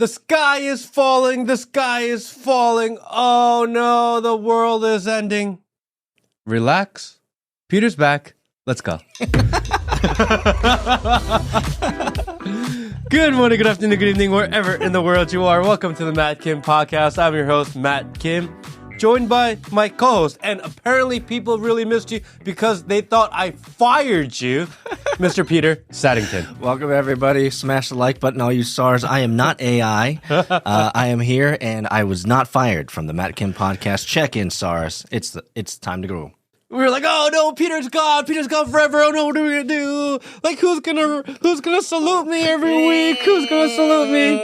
The sky is falling. The sky is falling. Oh no, the world is ending. Relax. Peter's back. Let's go. Good morning, good afternoon, good evening, wherever in the world you are. Welcome to the Matt Kim Podcast. I'm your host, Matt Kim, joined by my co-host. And apparently people really missed you because they thought I fired you, Mr. Peter Saddington. Welcome, everybody. Smash the like button, all you SARS. I am not AI. I am here, and I was not fired from the Matt Kim Podcast. Check in, SARS. It's time to go. We were like, oh no, Peter's gone forever. Oh no, what are we gonna do? Like, who's gonna salute me every week? Who's gonna salute me?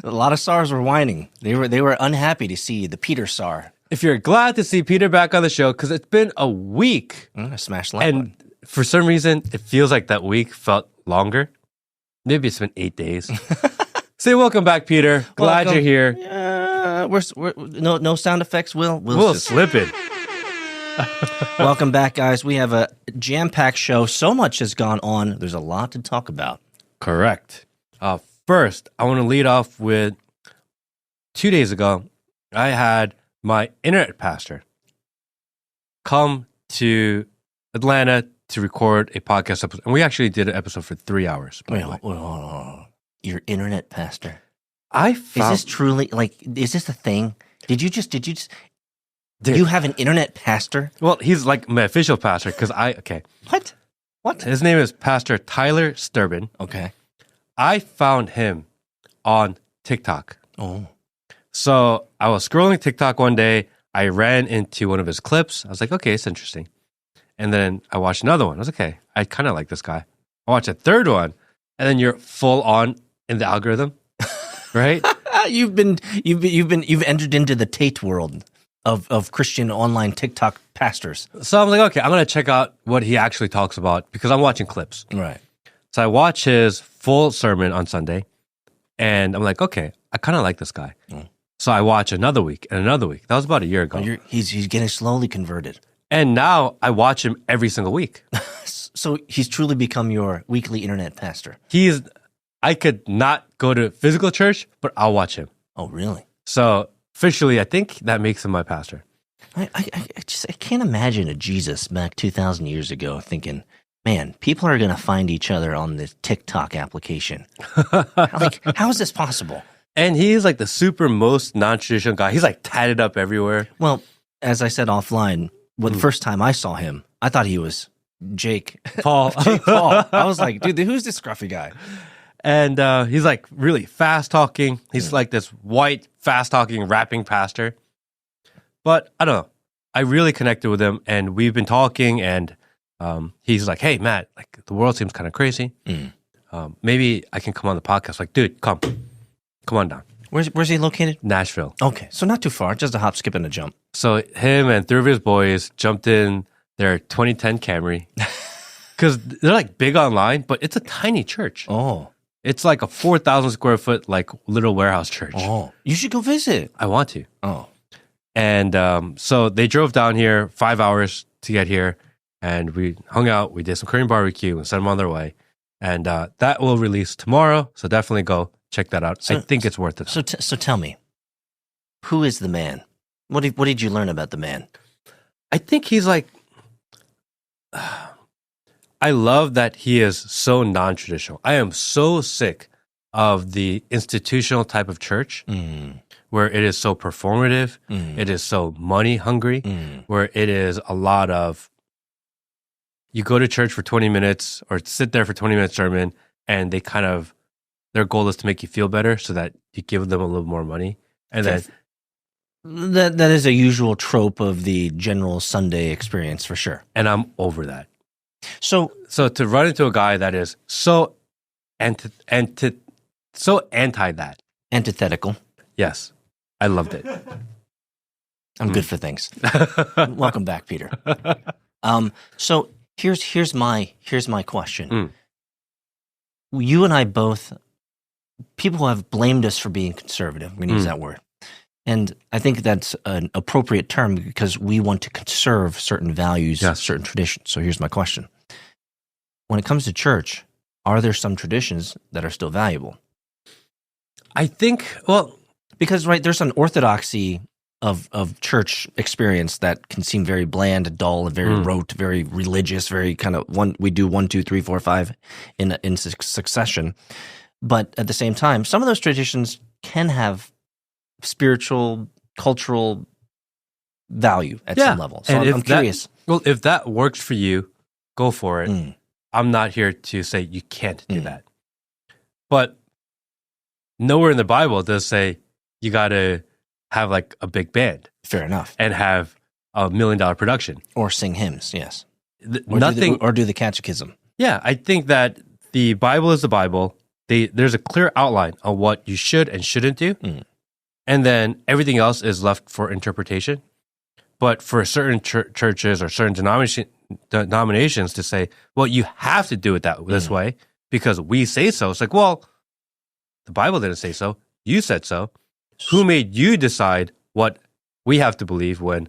A lot of SARS were whining. They were unhappy to see the Peter SAR. If you're glad to see Peter back on the show, because it's been a week. Smash the like button. For some reason, it feels like that week felt longer. Maybe it's been 8 days. Say welcome back, Peter. Glad you're here. We're no sound effects. We'll slip it. Welcome back, guys. We have a jam-packed show. So much has gone on. There's a lot to talk about. Correct. First, I want to lead off with 2 days ago, I had my internet pastor come to Atlanta to record a podcast episode. And we actually did an episode for 3 hours. Wait, hold on. Your internet pastor. Is this truly, is this a thing? Did you just... Do you have an internet pastor? Well, he's like my official pastor because What? His name is Pastor Tyler Sturbin. Okay. I found him on TikTok. Oh. So I was scrolling TikTok one day. I ran into one of his clips. I was like, okay, it's interesting. And then I watched another one. I was like, okay, I kind of like this guy. I watched a third one. And then you're full on in the algorithm, right? You've entered into the Tate world of Christian online TikTok pastors. So I'm like, okay, I'm going to check out what he actually talks about because I'm watching clips. Right. So I watch his full sermon on Sunday and I'm like, okay, I kind of like this guy. Mm. So I watch another week and another week. That was about a year ago. He's getting slowly converted. And now I watch him every single week. So he's truly become your weekly internet pastor. I could not go to physical church, but I'll watch him. Oh, really? So officially, I think that makes him my pastor. I can't imagine a Jesus back 2,000 years ago thinking, man, people are going to find each other on this TikTok application. How is this possible? And he's like the super most non-traditional guy. He's like tatted up everywhere. Well, as I said offline, the first time I saw him, I thought he was Jake Paul. I was like, dude, who's this scruffy guy? And he's like really fast talking. He's like this white, fast talking, rapping pastor. But I don't know. I really connected with him and we've been talking and he's like, hey, Matt, like the world seems kind of crazy. Maybe I can come on the podcast. Like, dude, come on down. Where's he located? Nashville. Okay. So not too far, just a hop, skip, and a jump. So him and three of his boys jumped in their 2010 Camry because they're like big online, but it's a tiny church. Oh. It's like a 4,000 square foot, like little warehouse church. Oh, you should go visit. I want to. Oh. And so they drove down here 5 hours to get here and we hung out. We did some Korean barbecue and sent them on their way. And that will release tomorrow. So definitely go check that out. I think it's worth it. So tell me, who is the man? What did you learn about the man? I think he's like, I love that he is so non-traditional. I am so sick of the institutional type of church where it is so performative, it is so money hungry, where it is a lot of, you go to church for 20 minutes or sit there for 20 minutes sermon and they kind of, their goal is to make you feel better so that you give them a little more money. And then that is a usual trope of the general Sunday experience for sure. And I'm over that. So to run into a guy that is so anti that. Antithetical. Yes. I loved it. I'm good for things. Welcome back, Peter. So here's my question. You and I both, people have blamed us for being conservative. I'm going to use that word. And I think that's an appropriate term because we want to conserve certain values, certain traditions. So here's my question. When it comes to church, are there some traditions that are still valuable? I think, well, because there's an orthodoxy of church experience that can seem very bland, dull, and very rote, very religious, very kind of we do 1, 2, 3, 4, 5 in succession. But at the same time, some of those traditions can have spiritual, cultural value at some level. So I'm curious. If that works for you, go for it. I'm not here to say you can't do that. But nowhere in the Bible does say you got to have like a big band. Fair enough. And have $1 million production. Or sing hymns, yes. Or do the catechism. Yeah, I think that the Bible is the Bible. There's a clear outline of what you should and shouldn't do. And then everything else is left for interpretation. But for certain churches or certain denominations to say, well, you have to do it this way because we say so. It's like, well, the Bible didn't say so. You said so. Who made you decide what we have to believe when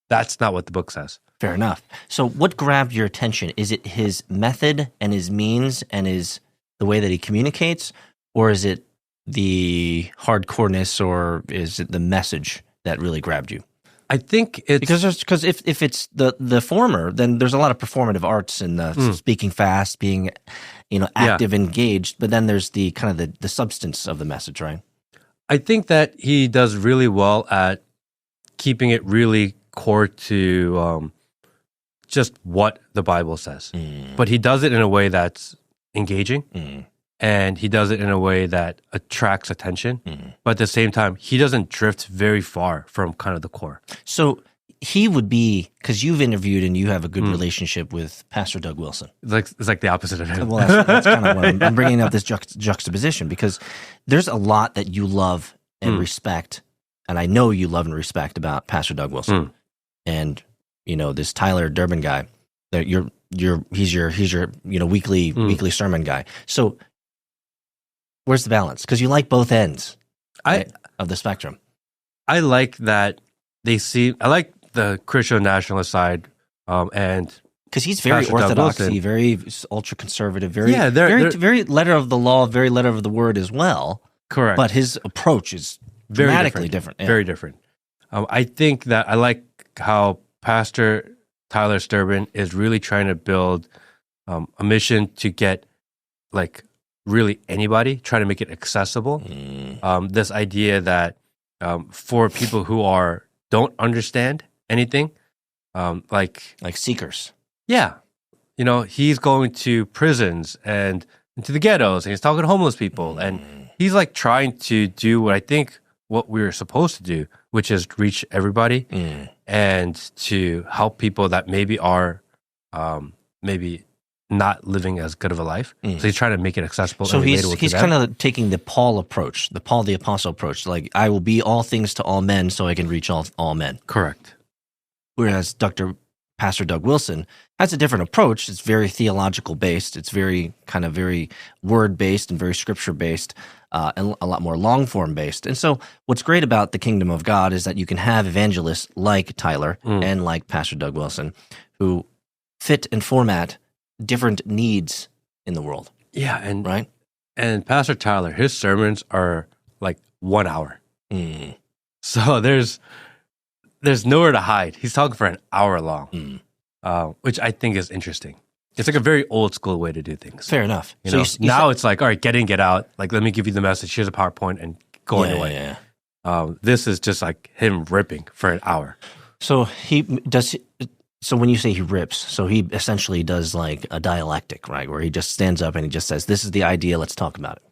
that's not what the book says? Fair enough. So what grabbed your attention? Is it his method and his means and the way that he communicates? Or is it the hardcoreness, or is it the message that really grabbed you? I think it's... Because if it's the former, then there's a lot of performative arts in the speaking fast, being active, engaged, but then there's the kind of the substance of the message, right? I think that he does really well at keeping it really core to just what the Bible says. But he does it in a way that's engaging, and he does it in a way that attracts attention. But at the same time, he doesn't drift very far from kind of the core. So he would be, because you've interviewed and you have a good relationship with Pastor Doug Wilson. It's like the opposite of him. Well, that's kind of what I'm bringing up, this juxtaposition, because there's a lot that you love and respect, and I know you love and respect about Pastor Doug Wilson. And this Tyler Durbin guy, that he's your weekly sermon guy. So where's the balance? Because you like both ends of the spectrum. I like that I like the Christian nationalist side, and because he's very orthodoxy, very ultra conservative, very letter of the law, very letter of the word as well. Correct. But his approach is dramatically different. Very different. I think that I like how Pastor Tyler Durbin is really trying to build a mission to get like really anybody, try to make it accessible. This idea that for people who don't understand anything, like seekers. Yeah. He's going to prisons and into the ghettos, and he's talking to homeless people, and he's like trying to do what we're supposed to do, which is reach everybody and to help people that maybe are maybe not living as good of a life. So he's trying to make it accessible. So and he's kind of taking the Paul approach, the Paul the Apostle approach, like I will be all things to all men so I can reach all men. Correct. Whereas Pastor Doug Wilson has a different approach. It's very theological based. It's very word based and very scripture based, and a lot more long form based. And so what's great about the kingdom of God is that you can have evangelists like Tyler and like Pastor Doug Wilson who fit and format different needs in the world. Yeah, right? And Pastor Tyler, his sermons are like 1 hour. So there's nowhere to hide. He's talking for an hour long, which I think is interesting. It's like a very old school way to do things. Fair enough. Now it's like, all right, get in, get out. Like, let me give you the message. Here's a PowerPoint and going away. This is just like him ripping for an hour. So So when you say he rips, so he essentially does like a dialectic, right? Where he just stands up and he just says, "This is the idea. Let's talk about it."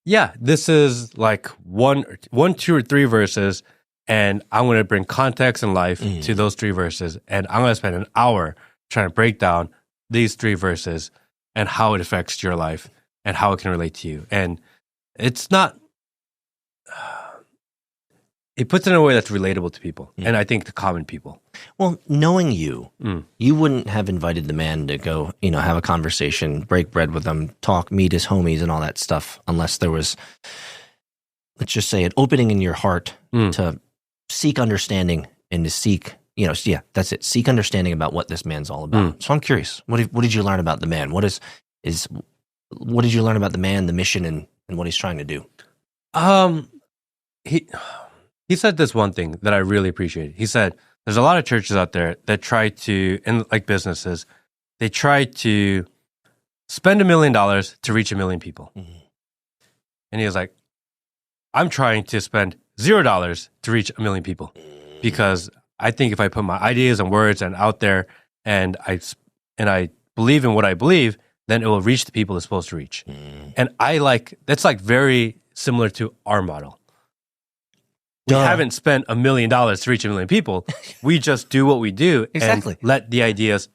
Yeah. This is like one, 2, or 3 verses, and I'm going to bring context and life to those 3 verses, and I'm going to spend an hour trying to break down these 3 verses and how it affects your life and how it can relate to you. And it's not. It puts it in a way that's relatable to people, and I think to common people. Well, knowing you, you wouldn't have invited the man to go, have a conversation, break bread with him, talk, meet his homies and all that stuff, unless there was, let's just say, an opening in your heart to seek understanding and to seek, that's it, seek understanding about what this man's all about. So I'm curious, what did you learn about the man? What did you learn about the man, the mission, and and what he's trying to do? He said this one thing that I really appreciated. He said, there's a lot of churches out there that try to, and like businesses, they try to spend $1 million to reach 1 million people. Mm-hmm. And he was like, I'm trying to spend $0 to reach 1 million people because I think if I put my ideas and words and out there and I believe in what I believe, then it will reach the people it's supposed to reach. And that's like very similar to our model. We haven't spent $1 million to reach 1 million people. We just do what we do exactly. And let the ideas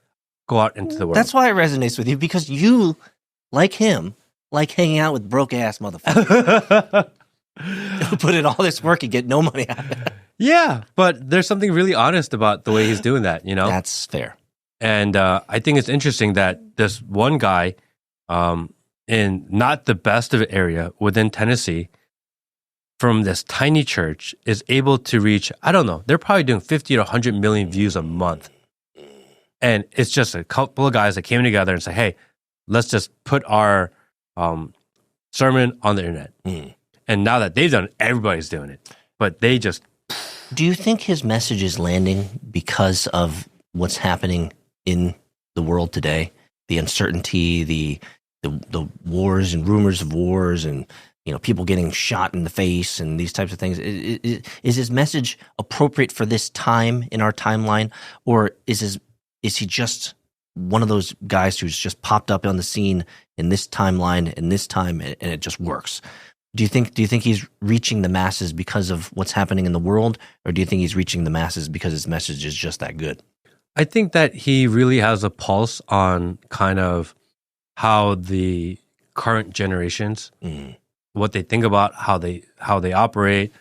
go out into the world. That's why it resonates with you, because you, like him, like hanging out with broke-ass motherfuckers who put in all this work and get no money out of it. Yeah, but there's something really honest about the way he's doing that, you know? That's fair. And I think it's interesting that this one guy in not the best of area within Tennessee from this tiny church is able to reach, I don't know, they're probably doing 50 to 100 million views a month. And it's just a couple of guys that came together and said, hey, let's just put our sermon on the internet. And now that they've done it, everybody's doing it. But they just... Do you think his message is landing because of what's happening in the world today? The uncertainty, the wars and rumors of wars, and people getting shot in the face and these types of things. Is his message appropriate for this time in our timeline, or is he just one of those guys who's just popped up on the scene in this timeline in this time and it just works? Do you think he's reaching the masses because of what's happening in the world, or do you think he's reaching the masses because his message is just that good? I think that he really has a pulse on kind of how the current generations, what they think about, how they operate.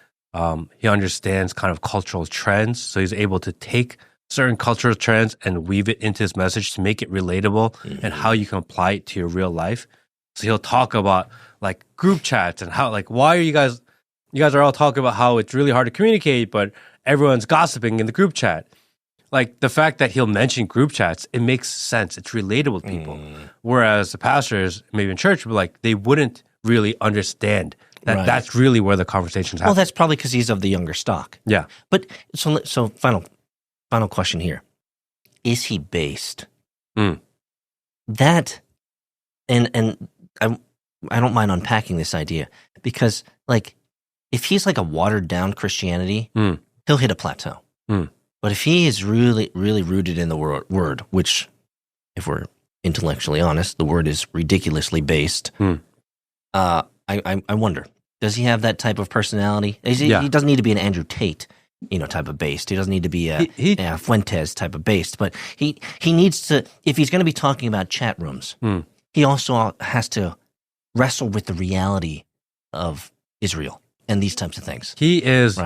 He understands kind of cultural trends, so he's able to take certain cultural trends and weave it into his message to make it relatable and how you can apply it to your real life. So he'll talk about like group chats and how, like, why are you guys are all talking about how it's really hard to communicate, but everyone's gossiping in the group chat. Like the fact that he'll mention group chats, it makes sense. It's relatable to people. Whereas the pastors, maybe in church, they wouldn't really understand that that's really where the conversations happen. Well, that's probably because he's of the younger stock. Yeah. But so final question here. Is he based? That, and I don't mind unpacking this idea, because like if he's like a watered down Christianity, he'll hit a plateau. But if he is really, really rooted in the word, which, if we're intellectually honest, the word is ridiculously based. I wonder, does he have that type of personality? He doesn't need to be an Andrew Tate, type of based. He doesn't need to be a Fuentes type of based. But he needs to, if he's going to be talking about chat rooms, he also has to wrestle with the reality of Israel and these types of things. He is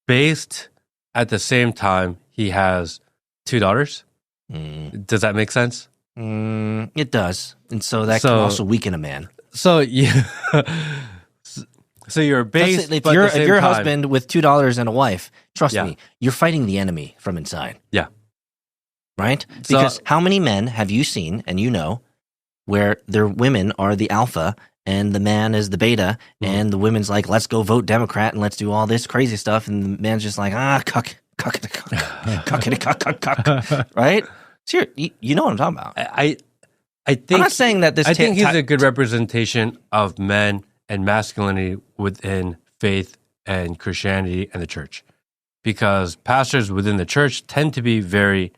based. At the same time, he has 2 daughters. Does that make sense? It does. And so that can also weaken a man. So yeah. So you're based. If you're a husband with $2 and a wife, trust me, you're fighting the enemy from inside. Yeah. Right? Because how many men have you seen, and where their women are the alpha and the man is the beta, and the women's like, let's go vote Democrat and let's do all this crazy stuff, and the man's just like, cuck, right? So you know what I'm talking about. I think I'm not saying that this. I think he's a good representation of men and masculinity within faith and Christianity and the church, because pastors within the church tend to be very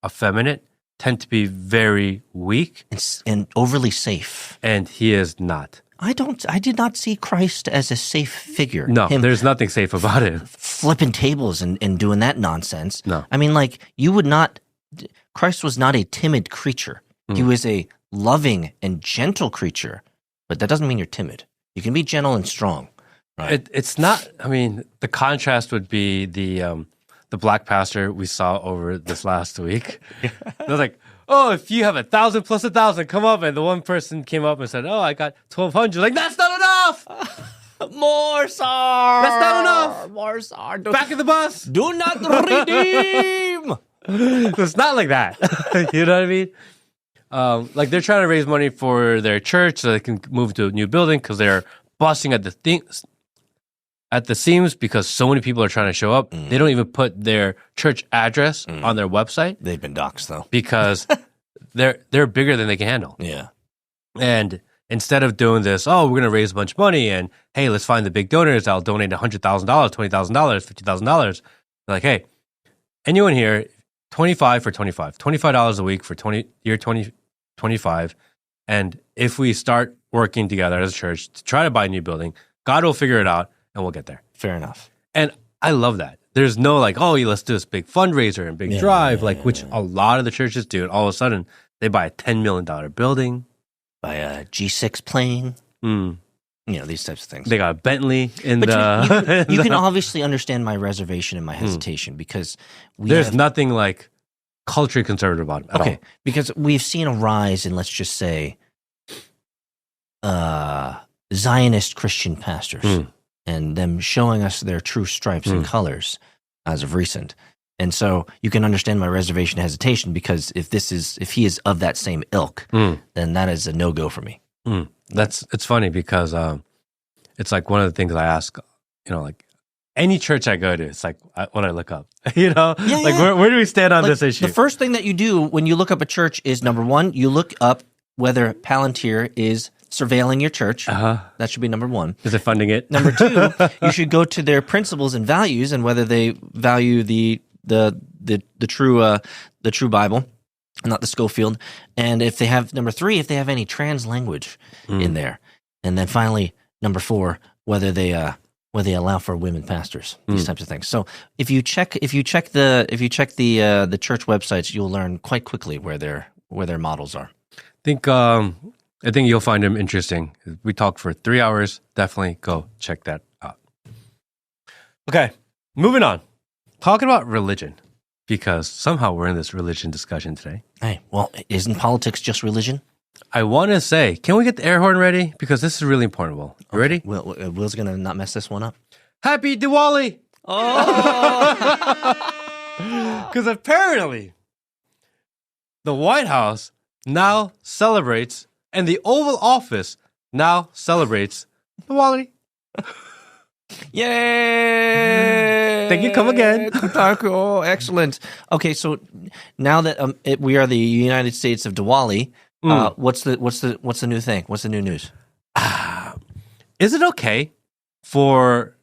effeminate, tend to be very weak and overly safe, and he is not. I did not see Christ as a safe figure. No, there's nothing safe about it. Flipping tables and doing that nonsense. No. I mean, like, Christ was not a timid creature. He was a loving and gentle creature, but that doesn't mean you're timid. You can be gentle and strong. Right? It's not, I mean, the contrast would be the black pastor we saw over this last week. They're like, oh, if you have 1,000 plus 1,000, come up. And the one person came up and said, oh, I got 1,200. Like, that's not enough. More, sir. That's not enough. More, sir. Back of the bus. Do not redeem. It's not like that. You know what I mean? Like, they're trying to raise money for their church so they can move to a new building because they're busting at the seams because so many people are trying to show up. They don't even put their church address on their website. They've been doxxed though. Because they're bigger than they can handle. Yeah. And instead of doing this, we're going to raise a bunch of money and, hey, let's find the big donors that'll donate $100,000, $20,000, $50,000. They're like, hey, anyone here, $25 a week for year 2025. And if we start working together as a church to try to buy a new building, God will figure it out and we'll get there. Fair enough. And I love that. There's no like, let's do this big fundraiser and big drive, which a lot of the churches do. And all of a sudden, they buy a $10 million building. Buy a G6 plane. These types of things. They got a Bentley in you can obviously understand my reservation and my hesitation because there's nothing like culturally conservative about it at all. Because we've seen a rise in, let's just say, Zionist Christian pastors and them showing us their true stripes and colors as of recent. And so you can understand my reservation and hesitation because if he is of that same ilk, then that is a no-go for me. It's funny because it's like one of the things I ask, like any church I go to, it's like what I look up, where do we stand on this issue? The first thing that you do when you look up a church is, number one, you look up whether Palantir is surveilling your church. That should be number one. Is it funding it? Number two, you should go to their principles and values and whether they value the true Bible, not the Schofield. And if they have, number three, if they have any trans language in there. And then finally, number four, whether they allow for women pastors, these types of things. So if you check the church websites, you'll learn quite quickly where their models are. I think you'll find them interesting. We talked for 3 hours. Definitely go check that out. Okay, moving on. Talking about religion, because somehow we're in this religion discussion today. Hey, well, isn't politics just religion? I want to say, can we get the air horn ready? Because this is really important, Will. You ready? Will's going to not mess this one up. Happy Diwali! Oh! Because apparently, the White House now celebrates, and the Oval Office now celebrates Diwali. Yay! Thank you. Come again. Oh, excellent. Okay, so now that we are the United States of Diwali, what's the new thing? What's the new news? Is it okay for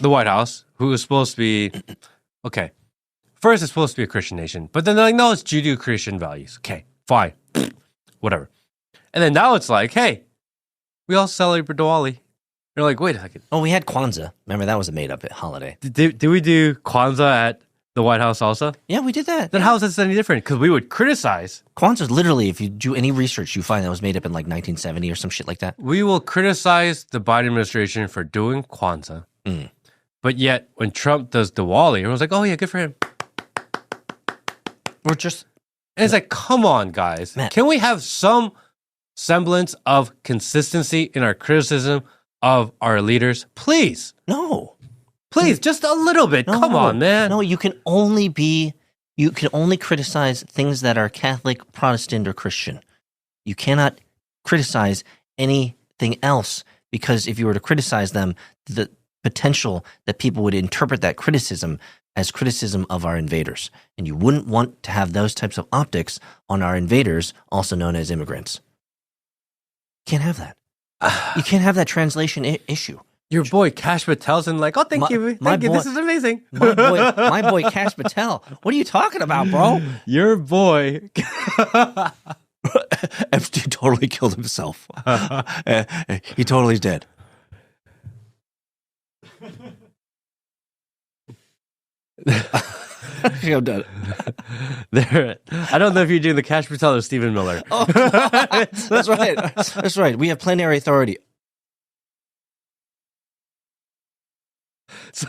the White House, who is supposed to be okay? First, it's supposed to be a Christian nation, but then they're like, no, it's Judeo-Christian values. Okay, fine, whatever. And then now it's like, hey, we all celebrate Diwali. You're like, wait a second. Oh, we had Kwanzaa. Remember, that was a made-up holiday. Did we do Kwanzaa at the White House also? Yeah, we did that. Then how is this any different? Because we would criticize. Kwanzaa is literally, if you do any research, you find that was made up in like 1970 or some shit like that. We will criticize the Biden administration for doing Kwanzaa. But yet, when Trump does Diwali, everyone's like, oh yeah, good for him. We're just... And it's like, come on, guys. Matt. Can we have some semblance of consistency in our criticism of our leaders? Please. No. Please, just a little bit. No, come on, man. No, you can only criticize things that are Catholic, Protestant, or Christian. You cannot criticize anything else because if you were to criticize them, the potential that people would interpret that criticism as criticism of our invaders. And you wouldn't want to have those types of optics on our invaders, also known as immigrants. Can't have that. You can't have that translation issue. Your boy Kash Patel's in like, oh, thank you. This is amazing. My boy Kash Patel. What are you talking about, bro? Your boy. Epstein totally killed himself. He totally is dead. I'm done. I don't know if you're doing the Kash Patel or Stephen Miller. Oh, that's right. That's right. We have plenary authority. So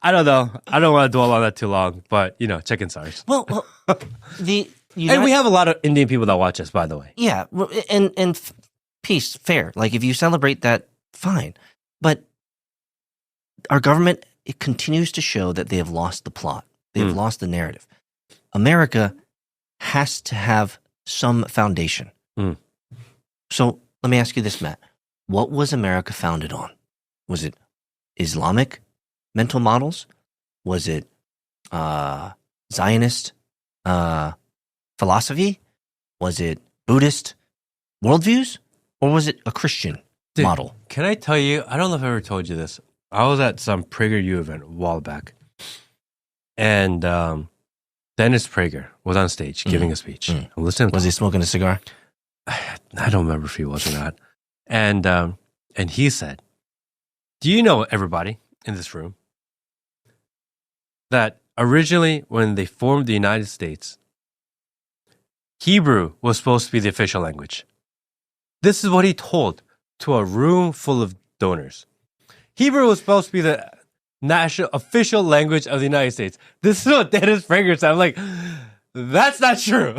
I don't know. I don't want to dwell on that too long, but check in SARS. Well, and we have a lot of Indian people that watch us, by the way. Yeah, and peace, fair. Like if you celebrate that, fine. But our government, it continues to show that they have lost the plot. They have lost the narrative. America has to have some foundation. So let me ask you this, Matt. What was America founded on? Was it Islamic mental models? Was it Zionist philosophy? Was it Buddhist worldviews? Or was it a Christian model? Can I tell you, I don't know if I ever told you this. I was at some PragerU event a while back. And Dennis Prager was on stage giving a speech. I'm listening. Was he smoking a cigar? I don't remember if he was or not. And he said, do you know, everybody in this room, that originally when they formed the United States, Hebrew was supposed to be the official language. This is what he told to a room full of donors. Hebrew was supposed to be the national official language of the United States. This is what Dennis Prager said. I'm like, that's not true.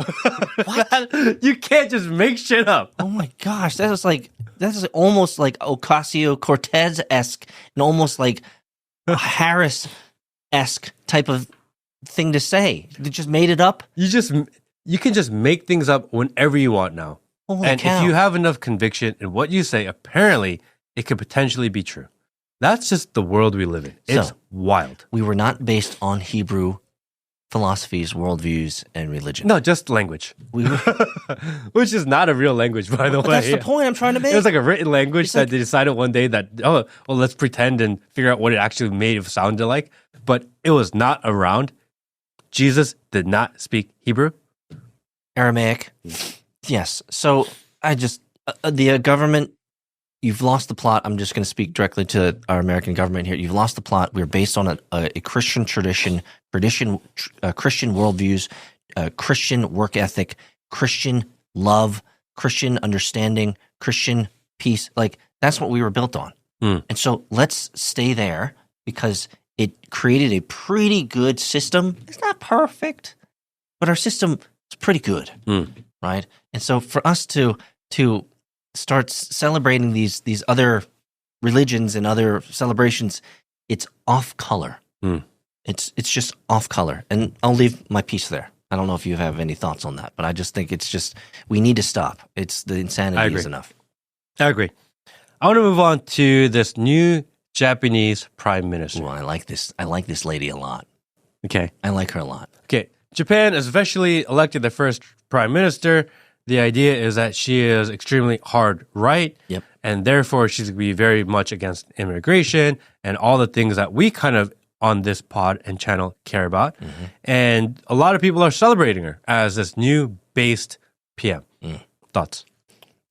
What? You can't just make shit up. Oh my gosh, that is almost like Ocasio-Cortez-esque and almost like Harris-esque type of thing to say. They just made it up. You can just make things up whenever you want now. Holy and cow. if you have enough conviction in what you say, apparently it could potentially be true. That's just the world we live in. It's wild. We were not based on Hebrew philosophies, worldviews, and religion. No, just language. We were, which is not a real language, by the way. That's the point I'm trying to make. It was like a written language that they decided one day that, let's pretend and figure out what it actually made it sounded like. But it was not around. Jesus did not speak Hebrew. Aramaic. Yes. So the government, you've lost the plot. I'm just going to speak directly to our American government here. You've lost the plot. We're based on a Christian tradition, Christian worldviews, Christian work ethic, Christian love, Christian understanding, Christian peace. Like, that's what we were built on. And so let's stay there because it created a pretty good system. It's not perfect, but our system is pretty good, right? And so for us to start celebrating these other religions and other celebrations, it's off color. It's just off color. And I'll leave my piece there. I don't know if you have any thoughts on that, but I just think it's just, we need to stop. It's the insanity is enough. I agree. I want to move on to this new Japanese prime minister. Well, I like this lady a lot. Okay. I like her a lot. Okay. Japan has officially elected their first prime minister. The idea is that she is extremely hard right. Yep. And therefore she's going to be very much against immigration and all the things that we kind of on this pod and channel care about. And a lot of people are celebrating her as this new based PM. Thoughts?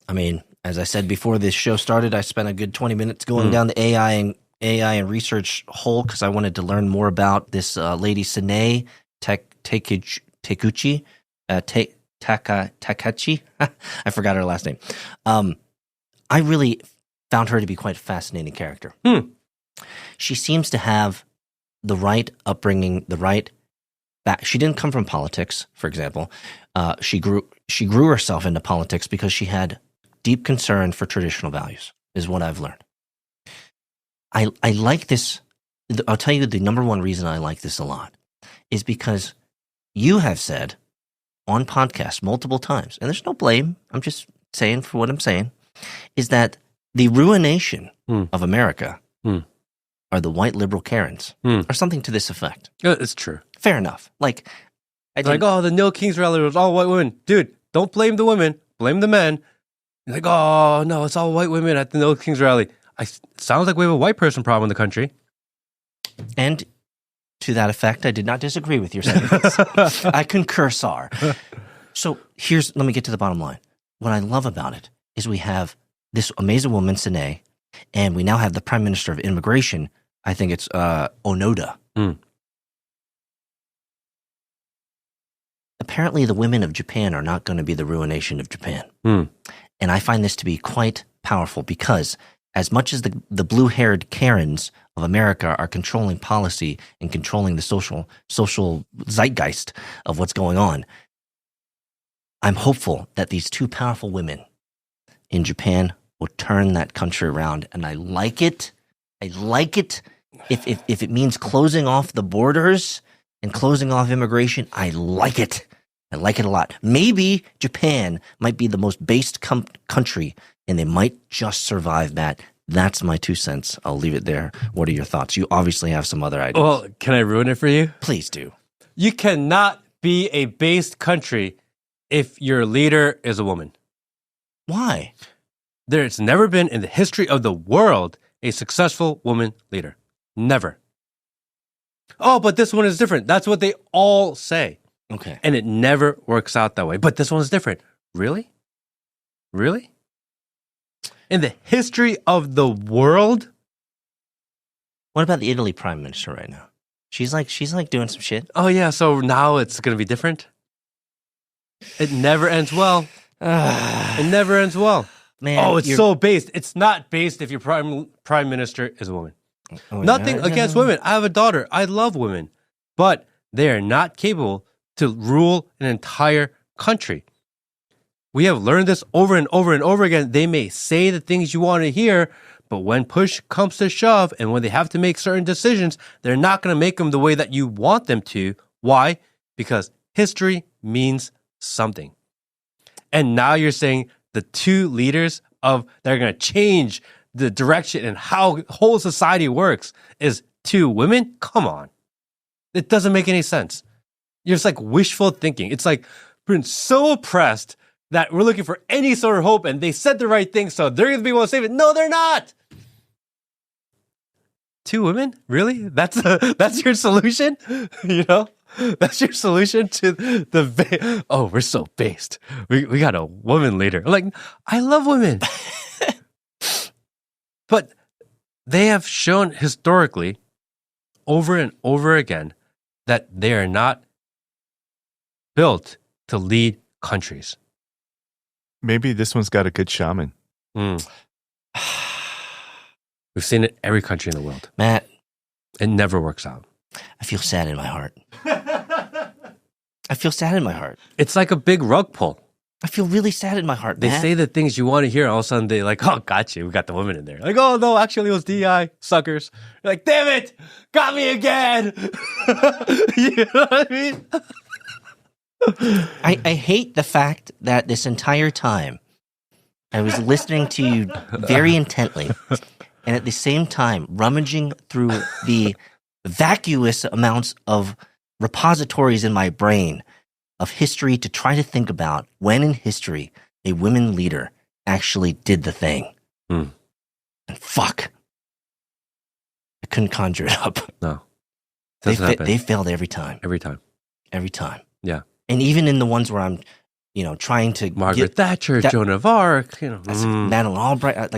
I mean, as I said before this show started, I spent a good 20 minutes going down the AI and research hole because I wanted to learn more about this lady, Sine Takuchi. Takachi. I forgot her last name. I really found her to be quite a fascinating character. She seems to have the right upbringing, the right back. She didn't come from politics, for example. She grew herself into politics because she had deep concern for traditional values, is what I've learned. I like this. I'll tell you the number one reason I like this a lot is because you have said on podcasts multiple times, and there's no blame, I'm just saying for what I'm saying, is that the ruination of America are the white liberal Karens, or something to this effect. It's true. Fair enough. Like, the No Kings rally was all white women. Dude, don't blame the women, blame the men. You're like, oh, no, it's all white women at the No Kings rally. Sounds like we have a white person problem in the country. And to that effect, I did not disagree with your statements. I concur, Sar. So let me get to the bottom line. What I love about it is we have this amazing woman, Sine, and we now have the Prime Minister of Immigration. I think it's Onoda. Apparently, the women of Japan are not going to be the ruination of Japan. And I find this to be quite powerful because as much as the blue-haired Karens of America are controlling policy and controlling the social zeitgeist of what's going on, I'm hopeful that these two powerful women in Japan will turn that country around. And I like it. I like it. If it means closing off the borders and closing off immigration, I like it. I like it a lot. Maybe Japan might be the most based country and they might just survive that. That's my 2 cents. I'll leave it there. What are your thoughts? You obviously have some other ideas. Well, can I ruin it for you? Please do. You cannot be a based country if your leader is a woman. Why? There's never been in the history of the world a successful woman leader. Never. Oh, but this one is different. That's what they all say. Okay. And it never works out that way. But this one's different. Really? Really? In the history of the world? What about the Italy prime minister right now? She's like doing some shit. Oh, yeah. So now it's going to be different? It never ends well. It never ends well. Man, it's so based. It's not based if your prime minister is a woman. Nothing against women. I have a daughter. I love women. But they are not capable to rule an entire country. We have learned this over and over and over again. They may say the things you want to hear, but when push comes to shove and when they have to make certain decisions, they're not going to make them the way that you want them to. Why? Because history means something. And now you're saying the two leaders that are going to change the direction and how whole society works is two women? Come on. It doesn't make any sense. You're just like wishful thinking. It's like we're been so oppressed that we're looking for any sort of hope and they said the right thing, so they're going to be able to save it. No, they're not. Two women? Really? That's your solution? You know? That's your solution to we're so based. We got a woman leader. Like, I love women. But they have shown historically over and over again that they are not built to lead countries. Maybe this one's got a good shaman. We've seen it every country in the world. Matt. It never works out. I feel sad in my heart. I feel sad in my heart. It's like a big rug pull. I feel really sad in my heart, They Matt. say the things you want to hear, all of a sudden they like, oh, got you. We got the woman in there. Like, oh, no, actually it was DI, suckers. You're like, damn it, got me again. You know what I mean? I hate the fact that this entire time I was listening to you very intently and at the same time rummaging through the vacuous amounts of repositories in my brain of history to try to think about when in history a women leader actually did the thing. And fuck. I couldn't conjure it up. No. They failed every time. Every time. Every time. Yeah. And even in the ones where I'm, trying to Margaret Thatcher, Joan of Arc, Madeline Albright,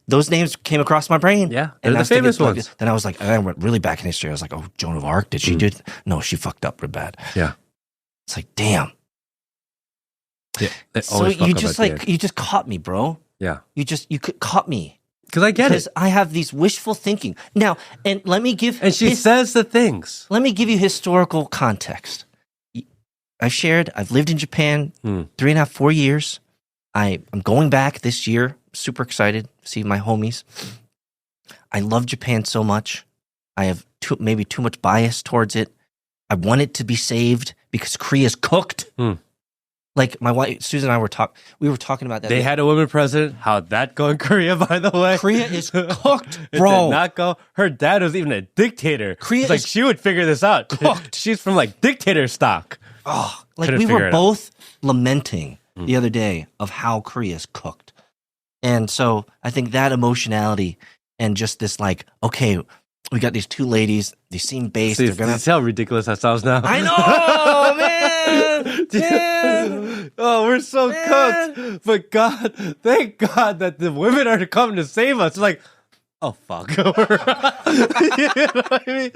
those names came across my brain. Yeah, and they're the famous ones. Then I was like, I went really back in history. I was like, oh, Joan of Arc, did she do it? No, she fucked up real bad. Yeah. It's like, damn. Yeah. So you just caught me, bro. Yeah. You caught me. Because I get Because I have these wishful thinking. Now, and let me give... And she says the things. Let me give you historical context. I've lived in Japan 3.5, 4 years. I'm going back this year. Super excited to see my homies. I love Japan so much. I have maybe too much bias towards it. I want it to be saved because Korea's cooked. Like my wife, Susan and I we were talking about that. They had a woman president. How'd that go in Korea, by the way? Korea is cooked, It bro. did not go. Her dad was even a dictator. Korea It's is she would figure this out. cooked. She's from like dictator stock. Oh, like Couldn't we figure were it out. both lamenting the other day of how Korea's cooked. And so I think that emotionality and just this like, okay, we got these two ladies. They seem based. See, They're gonna... see how ridiculous that sounds now? I know, man. Oh, we're so cooked. But God, thank God that the women are coming to save us. It's like, oh, fuck. You know what I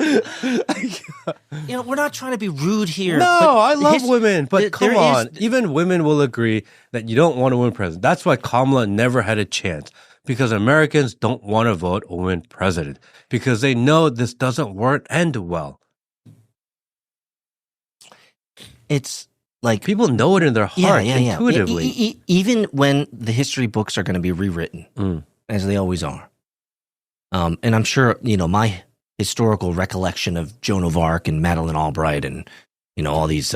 mean? We're not trying to be rude here. No, but I love women, but come there on. is- Even women will agree that you don't want a woman president. That's why Kamala never had a chance, because Americans don't want to vote a woman president because they know this doesn't end well. It's like People know it in their heart intuitively. Even when the history books are going to be rewritten, as they always are. And I'm sure, my historical recollection of Joan of Arc and Madeline Albright and, all these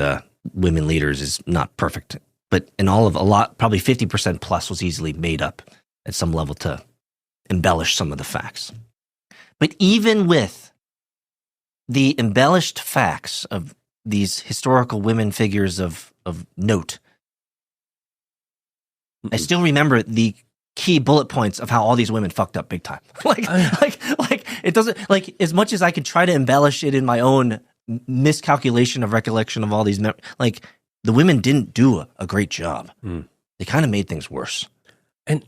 women leaders is not perfect but probably 50% plus was easily made up at some level to embellish some of the facts. But even with the embellished facts of these historical women figures of note, I still remember the key bullet points of how all these women fucked up big time. like it doesn't, like, as much as I could try to embellish it in my own miscalculation of recollection of all these, like, the women didn't do a great job. They kind of made things worse. And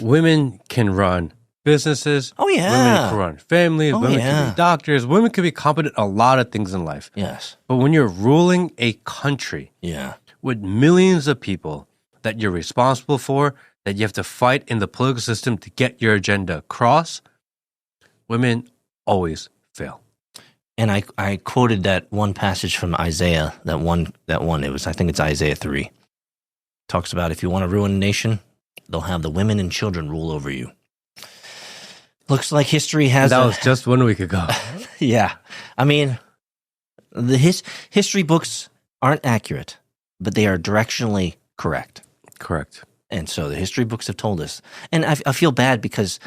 women can run businesses. Oh, yeah. Women can run families. Women can be doctors. Women can be competent at a lot of things in life. Yes. But when you're ruling a country with millions of people that you're responsible for, that you have to fight in the political system to get your agenda across, women always fail. And I quoted that one passage from Isaiah, that one, I think it's Isaiah 3. Talks about if you want to ruin a nation, they'll have the women and children rule over you. Looks like history has... That was just 1 week ago. Yeah. I mean, the history books aren't accurate, but they are directionally correct. Correct. And so the history books have told us. And I feel bad because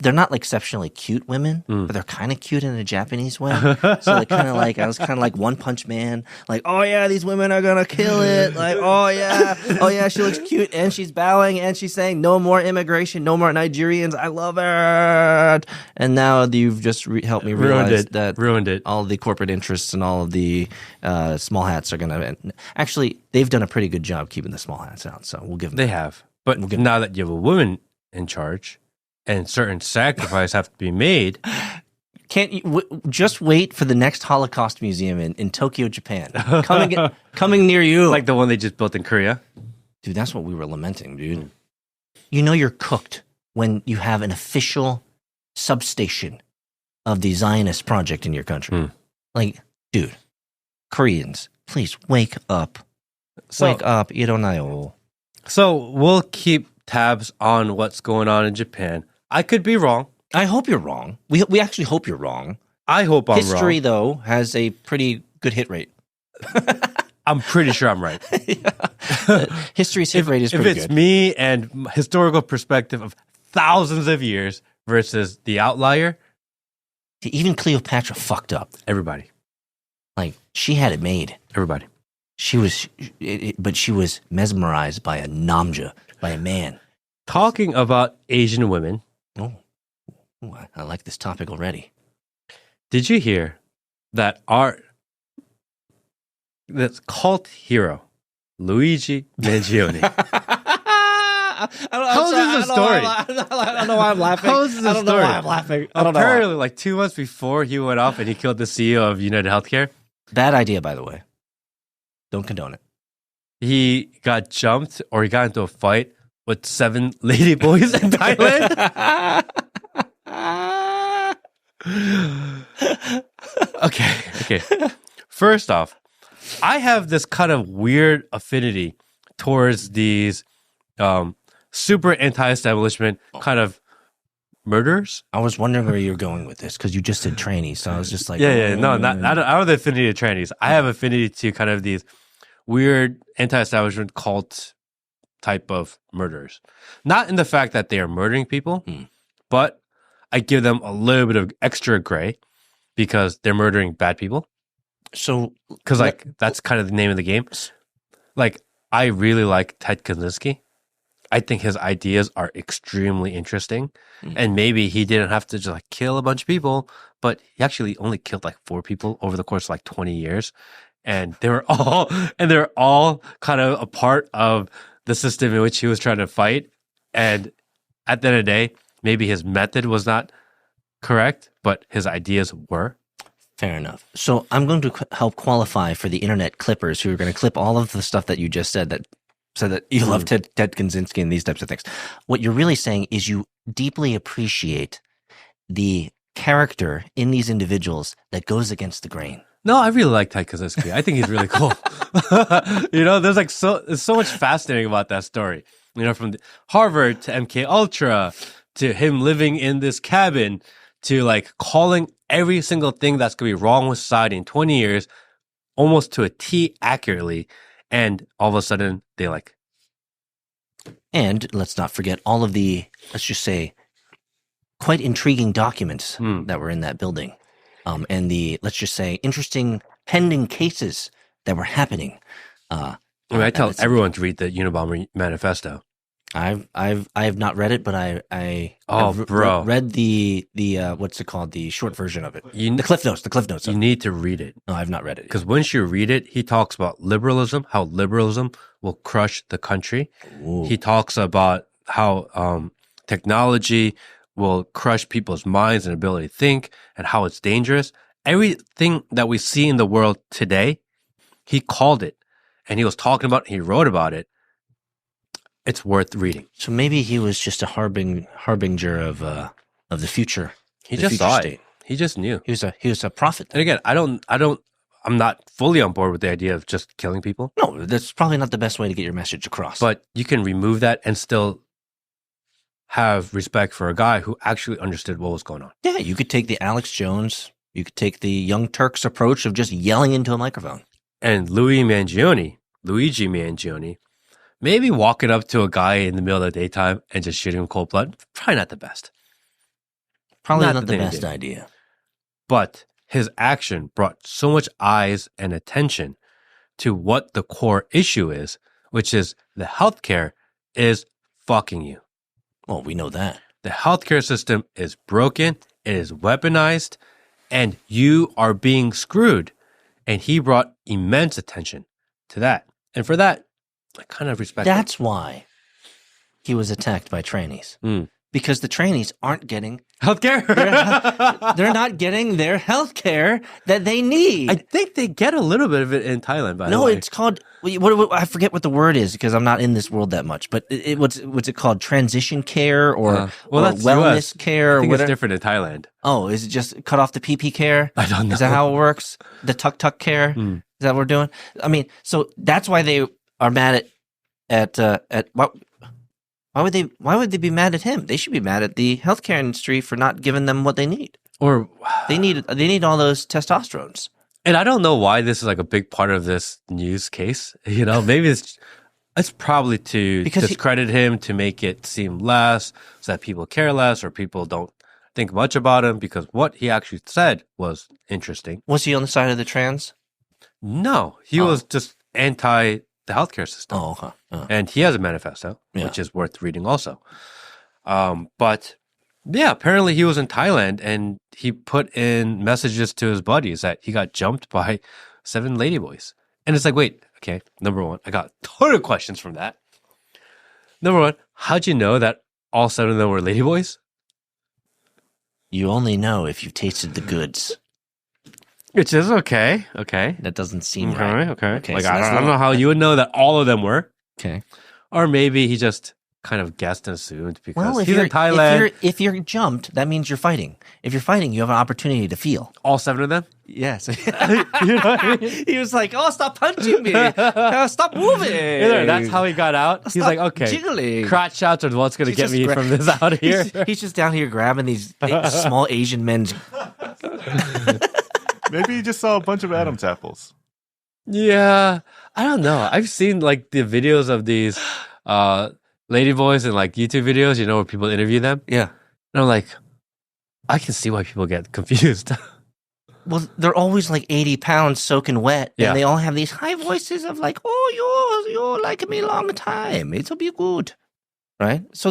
they're not like exceptionally cute women, but they're kind of cute in a Japanese way. So they kind of like, I was kind of like One Punch Man, like, oh yeah, these women are going to kill it. Like, oh yeah, she looks cute and she's bowing and she's saying no more immigration, no more Nigerians. I love it. And now you've just helped me realize ruined it. All the corporate interests and all of the small hats are going to, actually, they've done a pretty good job keeping the small hats out. So we'll give them. They have. But now that you have a woman in charge, and certain sacrifices have to be made. Can't you just wait for the next Holocaust museum in Tokyo, Japan? Coming near you. Like the one they just built in Korea? Dude, that's what we were lamenting, dude. You know you're cooked when you have an official substation of the Zionist project in your country. Like, dude, Koreans, please wake up. Wake up, ironayo. So we'll keep tabs on what's going on in Japan. I could be wrong. I hope you're wrong. We actually hope you're wrong. I hope I'm wrong. History, though, has a pretty good hit rate. I'm pretty sure I'm right. History's hit rate is pretty good. If it's me and historical perspective of thousands of years versus the outlier. Even Cleopatra fucked up. Everybody. Like, she had it made. Everybody. But she was mesmerized by a namja, by a man. Talking about Asian women. Oh, I like this topic already. Did you hear that that cult hero, Luigi Mangione? How is this a story? I don't know why I'm laughing. How is this a story? I don't know why I'm laughing. Apparently, like 2 months before he went off and he killed the CEO of United Healthcare. Bad idea, by the way. Don't condone it. He got jumped or he got into a fight with 7 ladyboys in Thailand. Okay. First off, I have this kind of weird affinity towards these super anti-establishment kind of murderers. I was wondering where you're going with this because you just said trannies, so I was just like, no, I don't have the affinity to trannies. I have affinity to kind of these weird anti-establishment cult type of murderers. Not in the fact that they are murdering people, but I give them a little bit of extra gray because they're murdering bad people. So, because like that's kind of the name of the game. Like, I really like Ted Kaczynski. I think his ideas are extremely interesting, and maybe he didn't have to just like kill a bunch of people, but he actually only killed like 4 people over the course of like 20 years, and they're all kind of a part of the system in which he was trying to fight. And at the end of the day, maybe his method was not correct, but his ideas were. Fair enough. So I'm going to help qualify for the internet clippers who are going to clip all of the stuff that you just said that said that you love Ted Kaczynski and these types of things. What you're really saying is you deeply appreciate the character in these individuals that goes against the grain. No, I really like Ted Kaczynski. I think he's really cool. There's like there's so much fascinating about that story. From Harvard to MK Ultra to him living in this cabin to like calling every single thing that's going to be wrong with society in 20 years almost to a T accurately and all of a sudden they like. And let's not forget all of the, let's just say, quite intriguing documents that were in that building. And the, let's just say, interesting pending cases that were happening. I tell everyone to read the Unabomber Manifesto. I have not read it, but I read the what's it called, the short version of it, the Cliff Notes. You need to read it. No, I've not read it because once you read it, he talks about liberalism, how liberalism will crush the country. Ooh. He talks about how technology will crush people's minds and ability to think, and how it's dangerous. Everything that we see in the world today, he called it, and he was talking about it, he wrote about it. It's worth reading. So maybe he was just a harbinger of the future. He just saw it. He just knew. He was a prophet. And again, I'm not fully on board with the idea of just killing people. No, that's probably not the best way to get your message across. But you can remove that and still have respect for a guy who actually understood what was going on. Yeah, you could take the Alex Jones, you could take the Young Turks approach of just yelling into a microphone. And Luigi Mangione, maybe walking up to a guy in the middle of the daytime and just shooting him cold blood, probably not the best. Probably not the best idea. But his action brought so much eyes and attention to what the core issue is, which is the healthcare is fucking you. Well, we know that. The healthcare system is broken, it is weaponized, and you are being screwed. And he brought immense attention to that. And for that, I kind of respect That's why he was attacked by trannies. Because the trannies aren't getting healthcare. They're not getting their healthcare that they need. I think they get a little bit of it in Thailand, by the way. No, it's called, what, I forget what the word is because I'm not in this world that much, but what's it called? Transition care or wellness US. care? I think or it's different in Thailand. Oh, is it just cut off the pee care? I don't know. Is that how it works? The tuk care? Is that what we're doing? I mean, so that's why they are mad at what? Why would they be mad at him? They should be mad at the healthcare industry for not giving them what they need. Or they need all those testosterones. And I don't know why this is like a big part of this news case. You know, maybe it's probably to discredit him, to make it seem less, so that people care less or people don't think much about him, because what he actually said was interesting. Was he on the side of the trans? No, he was just anti the healthcare system. Oh, okay. And he has a manifesto, which is worth reading also. But yeah, apparently he was in Thailand and he put in messages to his buddies that he got jumped by 7 ladyboys. And it's like, wait, okay, number one, I got a ton of questions from that. Number one, how'd you know that all 7 of them were ladyboys? You only know if you've tasted the goods. Which is okay. Okay. That doesn't seem right. Okay. Like, so I don't know how you would know that all of them were. Okay. Or maybe he just kind of guessed and assumed because he's in Thailand. If you're jumped, that means you're fighting. If you're fighting, you have an opportunity to feel. All 7 of them? Yes. You know what I mean? He was like, oh, stop punching me. Stop moving. That's how he got out. He's like, okay, jiggling. crotch shots are what's going to get me from this out of here. He's just down here grabbing these small Asian men's. Maybe he just saw a bunch of Adam's apples. Yeah. I don't know. I've seen like the videos of these ladyboys and like YouTube videos, you know, where people interview them. Yeah. And I'm like, I can see why people get confused. Well, they're always like 80 pounds soaking wet. Yeah. And they all have these high voices of like, oh, you're liking me a long time. It'll be good. Right? So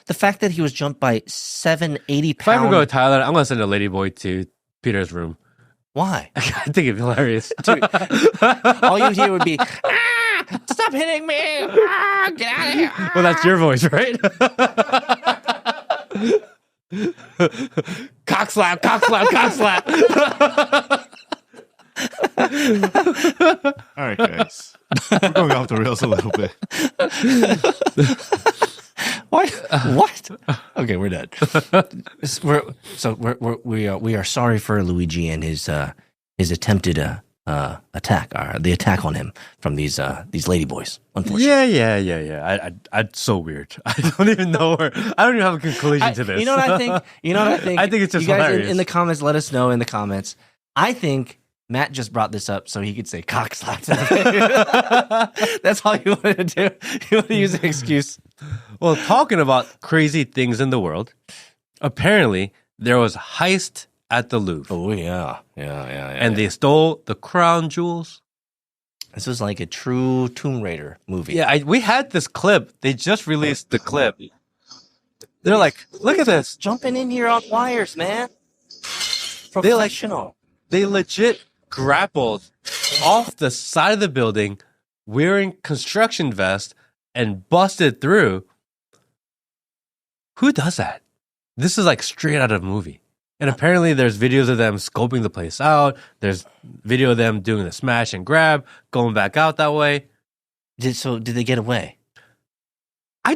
the fact that he was jumped by 7 80 pounds. If I ever go to Thailand, I'm going to send a ladyboy to Peter's room. Why? I think it'd be hilarious. Dude, all you hear would be, stop hitting me. Get out of here. Well, that's your voice, right? Cock slap, cock slap, cock slap. All right, guys. We're going off the rails a little bit. What? Okay, we're done. We are sorry for Luigi and his attempted attack, the attack on him from these ladyboys. Unfortunately, yeah. It's so weird. I don't even know where. I don't even have a conclusion to this. You know what I think? I think it's just you guys hilarious. in the comments. Let us know in the comments. I think Matt just brought this up so he could say cock slapped. That's all he wanted to do. He wanted to use an excuse. Well, talking about crazy things in the world, apparently there was a heist at the Louvre. Oh, yeah. And they stole the crown jewels. This was like a true Tomb Raider movie. Yeah, we had this clip. They just released the clip. They're like, look at this. Jumping in here on wires, man. Professional. They legit grappled off the side of the building wearing construction vests and busted through. Who does that? This is like straight out of a movie. And apparently there's videos of them scoping the place out. There's video of them doing the smash and grab, going back out that way. Did they get away? I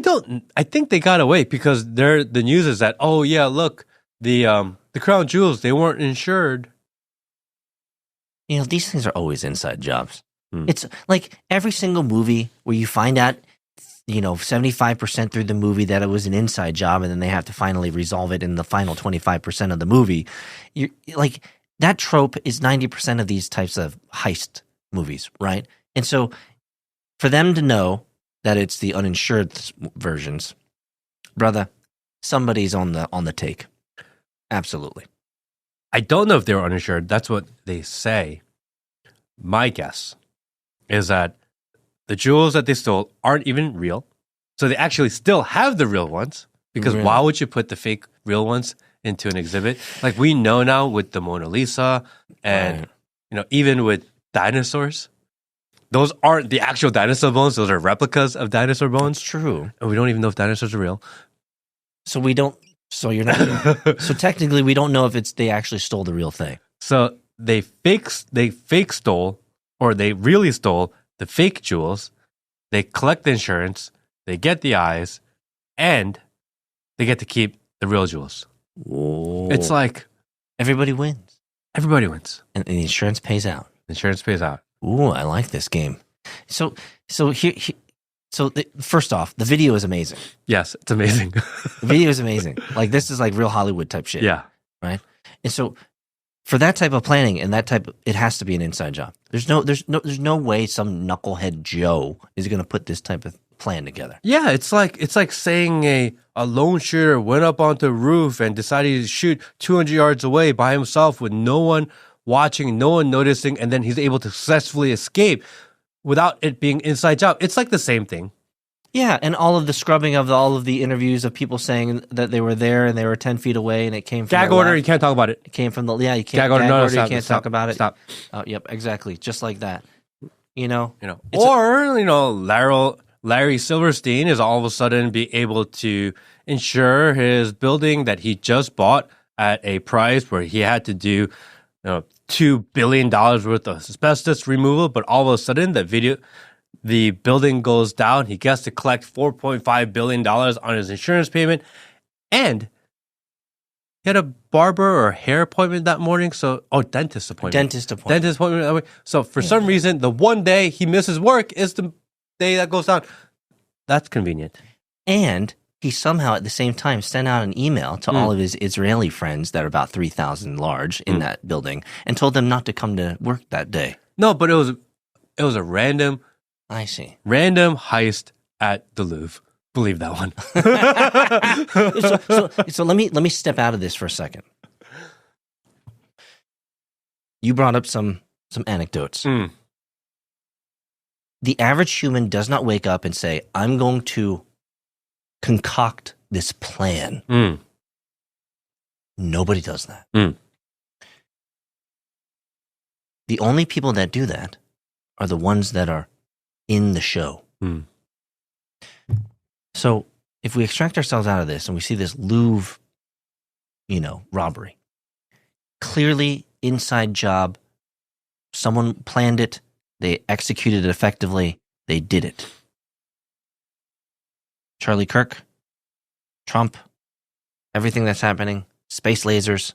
think they got away because the news is that, oh yeah, look, the crown jewels, they weren't insured. You know, these things are always inside jobs. It's like every single movie where you find out, 75% through the movie that it was an inside job, and then they have to finally resolve it in the final 25% of the movie. You like that trope is 90% of these types of heist movies, right? And so for them to know that it's the uninsured versions, brother, somebody's on the take. Absolutely. I don't know if they were uninsured. That's what they say. My guess is that the jewels that they stole aren't even real. So they actually still have the real ones. Because why would you put the fake real ones into an exhibit? Like we know now with the Mona Lisa and even with dinosaurs, those aren't the actual dinosaur bones. Those are replicas of dinosaur bones. It's true. And we don't even know if dinosaurs are real. So we don't. So you're not. So technically, we don't know if they actually stole the real thing. So they fake stole, or they really stole the fake jewels. They collect the insurance. They get the eyes, and they get to keep the real jewels. Whoa. It's like everybody wins. Everybody wins, and the insurance pays out. Insurance pays out. Ooh, I like this game. So here. First off, the video is amazing. Yes, it's amazing. The video is amazing. Like this is like real Hollywood type shit. Yeah. Right. And so for that type of planning and it has to be an inside job. There's no way some knucklehead Joe is going to put this type of plan together. Yeah, it's like saying a lone shooter went up onto a roof and decided to shoot 200 yards away by himself with no one watching, no one noticing, and then he's able to successfully escape without it being inside job. It's like the same thing. Yeah, and all of the scrubbing of all of the interviews of people saying that they were there and they were 10 feet away and it came from gag order. You can't talk about it. It came from you can't gag order. No, stop, you can't stop, talk about it. Stop. Oh, yep, exactly, just like that. Larry Silverstein is all of a sudden be able to insure his building that he just bought at a price where he had to do $2 billion worth of asbestos removal, but all of a sudden the building goes down. He gets to collect $4.5 billion on his insurance payment, and he had a barber or hair appointment that morning. Dentist appointment. Dentist appointment that way. So for some reason, the one day he misses work is the day that goes down. That's convenient. And he somehow at the same time sent out an email to all of his Israeli friends that are about 3,000 large in that building and told them not to come to work that day. No, but it was a random. I see. Random heist at the Louvre. Believe that one. So let me step out of this for a second. You brought up some anecdotes. The average human does not wake up and say, I'm going to concoct this plan. Nobody does that. The only people that do that are the ones that are in the show. So if we extract ourselves out of this and we see this Louvre, robbery, clearly inside job, someone planned it, they executed it effectively, they did it. Charlie Kirk, Trump, everything that's happening, space lasers.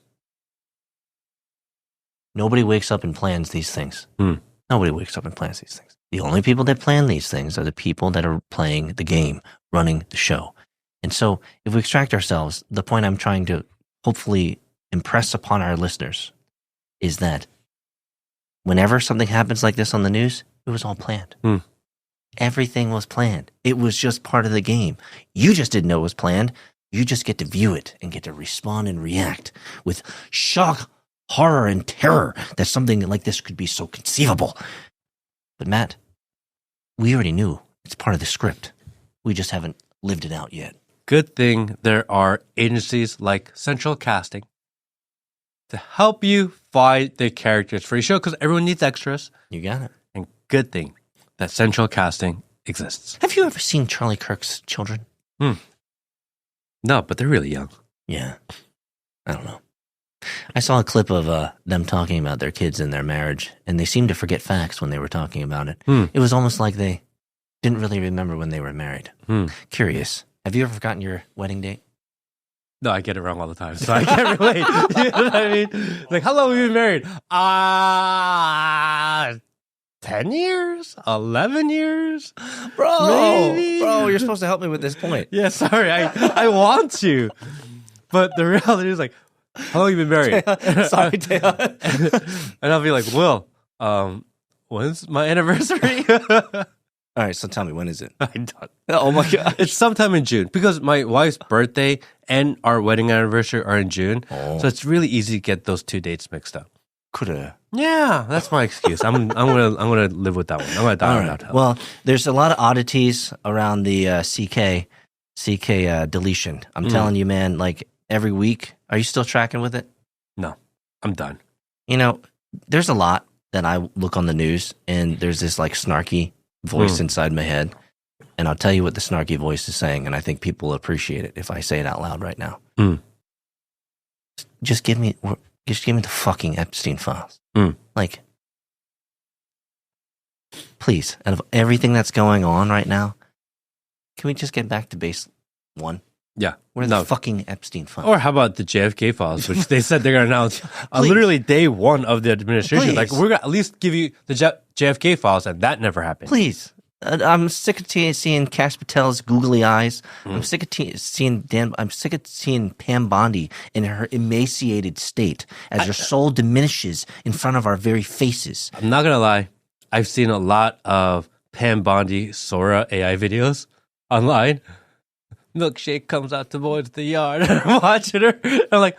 Nobody wakes up and plans these things. Nobody wakes up and plans these things. The only people that plan these things are the people that are playing the game, running the show. And so if we extract ourselves, the point I'm trying to hopefully impress upon our listeners is that whenever something happens like this on the news, it was all planned. Everything was planned. It was just part of the game. You just didn't know it was planned. You just get to view it and get to respond and react with shock, horror, and terror that something like this could be so conceivable. But Matt, we already knew it's part of the script. We just haven't lived it out yet. Good thing there are agencies like Central Casting to help you find the characters for your show because everyone needs extras. You got it. And good thing that Central Casting exists. Have you ever seen Charlie Kirk's children? No, but they're really young. Yeah. I don't know. I saw a clip of them talking about their kids and their marriage, and they seemed to forget facts when they were talking about it. It was almost like they didn't really remember when they were married. Curious. Have you ever forgotten your wedding date? No, I get it wrong all the time, so I can't relate. You know what I mean? Like, how long have you been married? 10 years? 11 years? Bro, Maybe. you're supposed to help me with this point. Yeah, sorry, I want to. But the reality is like, how long have you been married? Sorry, Teo. And I'll be like, Will, when's my anniversary? All right, so tell me, when is it? I don't. Oh my God. It's sometime in June because my wife's birthday and our wedding anniversary are in June. So it's really easy to get those two dates mixed up. Coulda. Yeah, that's my excuse. I'm gonna live with that one. I'm gonna die without help. Well, there's a lot of oddities around the CK deletion. I'm telling you, man, like every week. Are you still tracking with it? No, I'm done. You know, there's a lot that I look on the news and there's this like snarky voice inside my head. And I'll tell you what the snarky voice is saying, and I think people will appreciate it if I say it out loud right now. Just give me the fucking Epstein files. Like, please, out of everything that's going on right now, can we just get back to base one? Yeah. Where are the fucking Epstein files? Or how about the JFK files, which they said they're going to announce literally day one of the administration. Please. Like, we're going to at least give you the JFK files, and that never happened. Please. I'm sick of seeing Kash Patel's googly eyes. I'm sick of seeing Pam Bondi in her emaciated state as her soul diminishes in front of our very faces. I'm not going to lie. I've seen a lot of Pam Bondi Sora AI videos online. Milkshake comes out towards the yard. I'm watching her. I'm like,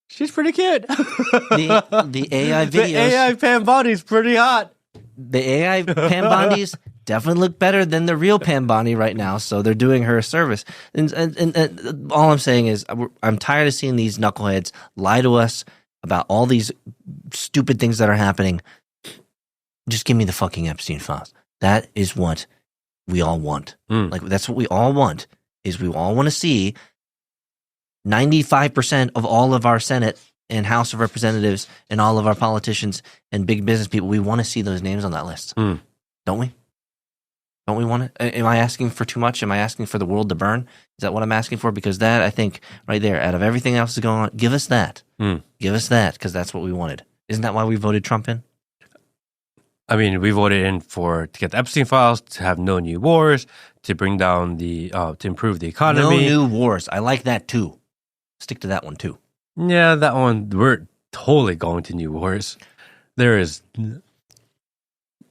she's pretty cute. The AI videos. The AI Pam Bondi's pretty hot. The AI Pam Bondis definitely look better than the real Pam Bondi right now, so they're doing her a service. And all I'm saying is I'm tired of seeing these knuckleheads lie to us about all these stupid things that are happening. Just give me the fucking Epstein files. That is what we all want. Like, that's what we all want, is we all want to see 95% of all of our Senate and House of Representatives and all of our politicians and big business people. We want to see those names on that list. Don't we? Don't we want it? Am I asking for too much? Am I asking for the world to burn? Is that what I'm asking for? Because that, I think, right there, out of everything else that's going on, give us that. Give us that, because that's what we wanted. Isn't that why we voted Trump in? I mean, we voted in to get the Epstein files, to have no new wars, to bring down to improve the economy. No new wars. I like that too. Stick to that one too. Yeah, that one, we're totally going to new wars. There is,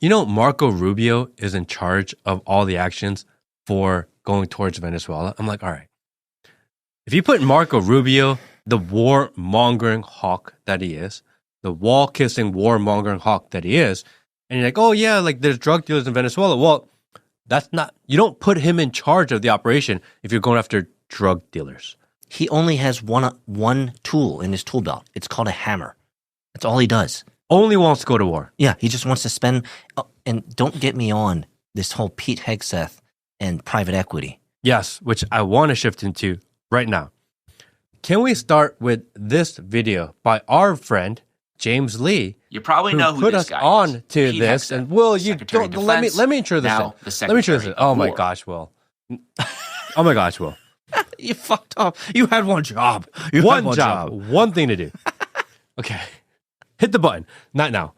Marco Rubio is in charge of all the actions for going towards Venezuela. I'm like, all right. If you put Marco Rubio, the warmongering hawk that he is, the wall-kissing warmongering hawk that he is, and you're like, oh yeah, like there's drug dealers in Venezuela. Well, you don't put him in charge of the operation if you're going after drug dealers. He only has one tool in his tool belt. It's called a hammer. That's all he does. Only wants to go to war. Yeah, he just wants to spend. And don't get me on this whole Pete Hegseth and private equity. Yes, which I want to shift into right now. Can we start with this video by our friend James Lee? You probably know who put this us guy on is. to Pete this, Hegseth, and Will, you Secretary don't of let me Defense, intro this now in. the Let me intro this Secretary in. Oh of my War. gosh, Will. Oh my gosh, Will. You fucked up. You had one job. One job. One thing to do. Okay. Hit the button. Not now.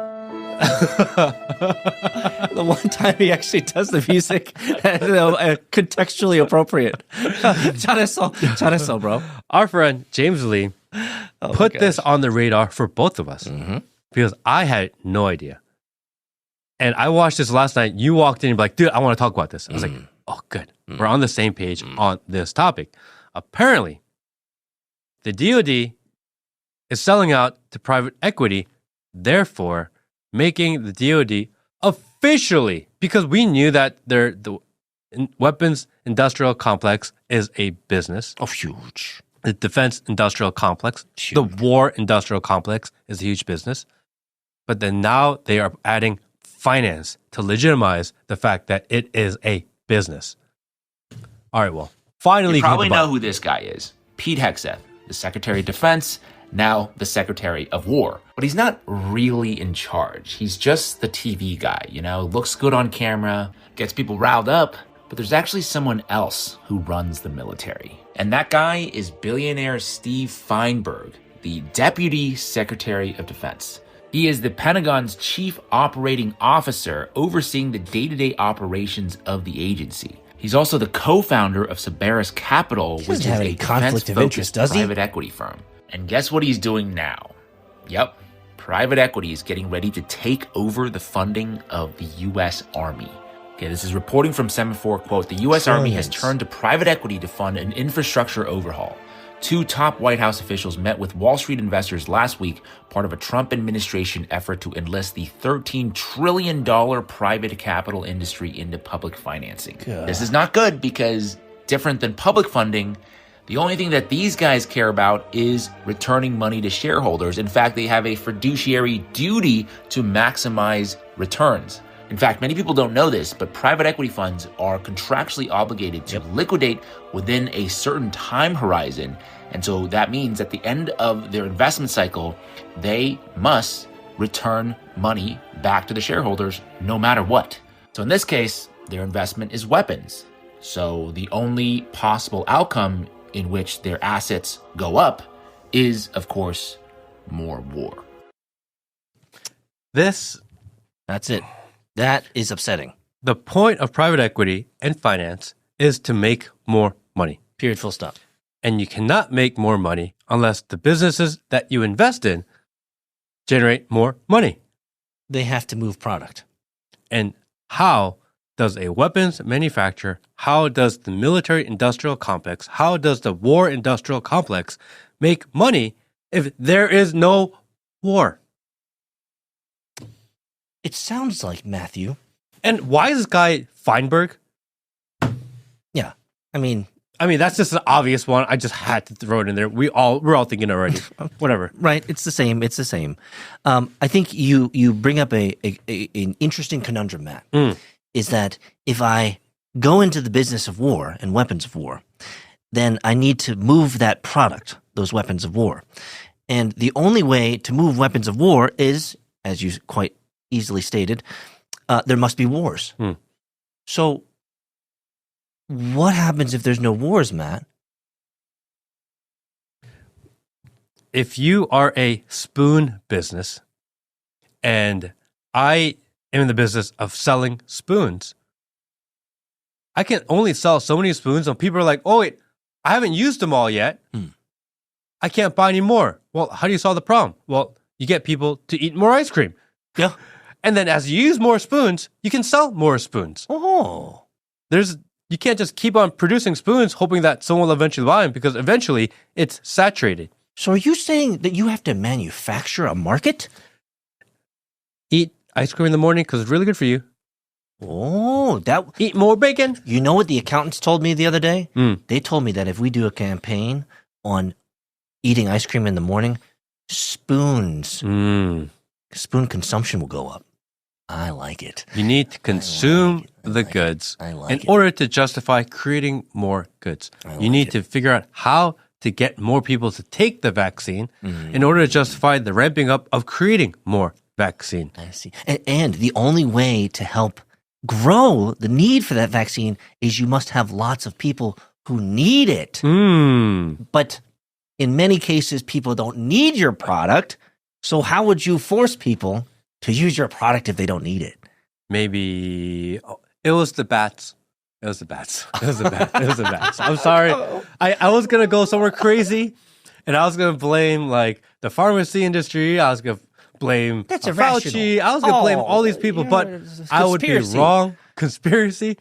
The one time he actually does the music, contextually appropriate. 잘했어, bro. Our friend James Lee put this on the radar for both of us. because I had no idea. And I watched this last night. You walked in and be like, dude, I want to talk about this. I was like, oh, good. We're on the same page on this topic. Apparently, the DoD is selling out to private equity, therefore making the DoD officially, because we knew that the weapons industrial complex is a business. Oh, huge. The defense industrial complex, Huge. the war industrial complex is a huge business. But then now they are adding finance to legitimize the fact that it is a business. All right, well, finally. You probably know who this guy is. Pete Hegseth, the Secretary of Defense, now the Secretary of War. But he's not really in charge. He's just the TV guy, looks good on camera, gets people riled up. But there's actually someone else who runs the military. And that guy is billionaire Steve Feinberg, the Deputy Secretary of Defense. He is the Pentagon's chief operating officer overseeing the day-to-day operations of the agency. He's also the co-founder of Cerberus Capital, which is a defense-focused private equity firm. And guess what he's doing now? Yep, private equity is getting ready to take over the funding of the U.S. Army. Okay, this is reporting from Semaphore, quote, the U.S. Army has turned to private equity to fund an infrastructure overhaul. 2 top White House officials met with Wall Street investors last week, part of a Trump administration effort to enlist the $13 trillion private capital industry into public financing. God. This is not good because, different than public funding, the only thing that these guys care about is returning money to shareholders. In fact, they have a fiduciary duty to maximize returns. In fact, many people don't know this, but private equity funds are contractually obligated to liquidate within a certain time horizon. And so that means at the end of their investment cycle, they must return money back to the shareholders no matter what. So in this case, their investment is weapons. So the only possible outcome in which their assets go up is, of course, more war. That's it. That is upsetting. The point of private equity and finance is to make more money. Period, full stop. And you cannot make more money unless the businesses that you invest in generate more money. They have to move product. And how does a weapons manufacturer, how does the military industrial complex, how does the war industrial complex make money if there is no war? It sounds like, Matthew. And why is this guy Feinberg? Yeah, I mean, that's just an obvious one. I just had to throw it in there. We're all thinking already. Whatever. Right. It's the same. I think you bring up an interesting conundrum, Matt. Is that if I go into the business of war and weapons of war, then I need to move that product, those weapons of war. And the only way to move weapons of war is, as you quite easily stated, there must be wars. So what happens if there's no wars, Matt? If you are a spoon business and I am in the business of selling spoons, I can only sell so many spoons and people are like, oh, wait, I haven't used them all yet. I can't buy any more. Well, how do you solve the problem? Well, you get people to eat more ice cream. Yeah. And then as you use more spoons, you can sell more spoons. Oh. You can't just keep on producing spoons hoping that someone will eventually buy them because eventually it's saturated. So are you saying that you have to manufacture a market? Eat ice cream in the morning because it's really good for you. Oh, Eat more bacon. You know what the accountants told me the other day? They told me that if we do a campaign on eating ice cream in the morning, spoon consumption will go up. I like it. You need to consume the goods in order to justify creating more goods. You need to figure out how to get more people to take the vaccine in order to justify the ramping up of creating more vaccine. I see. And the only way to help grow the need for that vaccine is you must have lots of people who need it. But in many cases, people don't need your product. So how would you force people to use your product if they don't need it? Maybe it was the bats. It was the bats. I'm sorry. I was going to go somewhere crazy and I was going to blame like the pharmacy industry. I was going to blame That's Fauci. irrational. I was going to blame all these people, but I would be conspiracy. wrong. Conspiracy.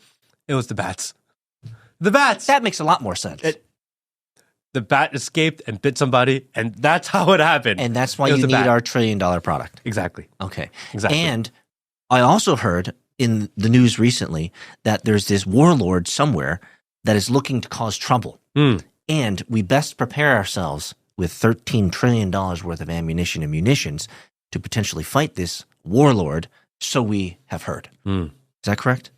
It was the bats. The bats. That makes a lot more sense. The bat escaped and bit somebody, and that's how it happened. And that's why It was you the need bat. our $1 trillion product. Exactly. Okay. Exactly. And I also heard in the news recently that there's this warlord somewhere that is looking to cause trouble. And we best prepare ourselves with $13 trillion worth of ammunition and munitions to potentially fight this warlord, so we have heard. Is that correct?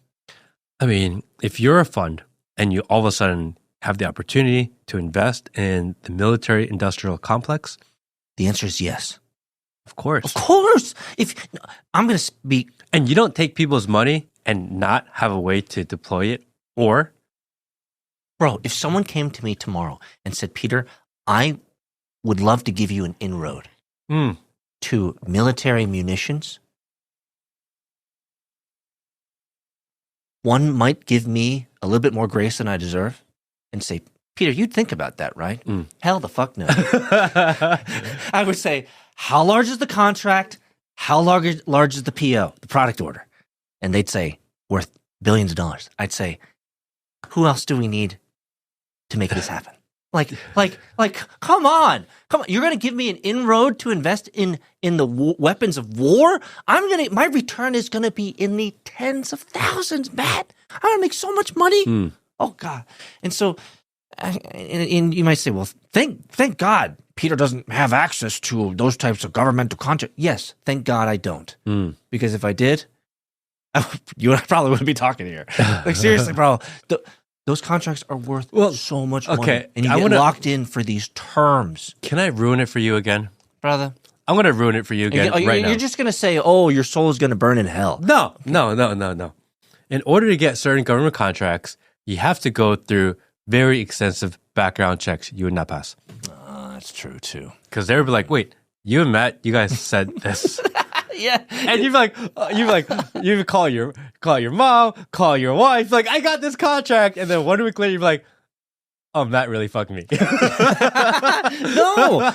I mean, if you're a fund and you all of a sudden have the opportunity to invest in the military industrial complex, The answer is yes. of course. Of course. I'm going to speak. And you don't take people's money and not have a way to deploy it, or Bro, if someone came to me tomorrow and said, Peter, I would love to give you an inroad to military munitions, one might give me a little bit more grace than I deserve and say, Peter, you'd think about that, right? Hell the fuck no. I would say, how large is the contract? How large is the PO, the product order? And they'd say, worth billions of dollars. I'd say, who else do we need to make this happen? Like, come on. You're going to give me an inroad to invest in the weapons of war? My return is going to be in the tens of thousands, Matt. I'm going to make so much money. Oh God. And so, and you might say, well, thank God Peter doesn't have access to those types of governmental contracts. Yes. Thank God I don't. Because if I did, you and I probably wouldn't be talking here. Like seriously, bro. Those contracts are worth so much money. And you get locked in for these terms. Can I ruin it for you again? Brother. I'm going to ruin it for you again right now. You're just going to say, oh, your soul is going to burn in hell. No. In order to get certain government contracts, you have to go through very extensive background checks you would not pass. That's true, too. Because they would be like, wait, you and Matt, you guys said this. Yeah. And you would call your mom, call your wife, like, I got this contract. And then 1 week later, you'd be like, oh, Matt really fucked me.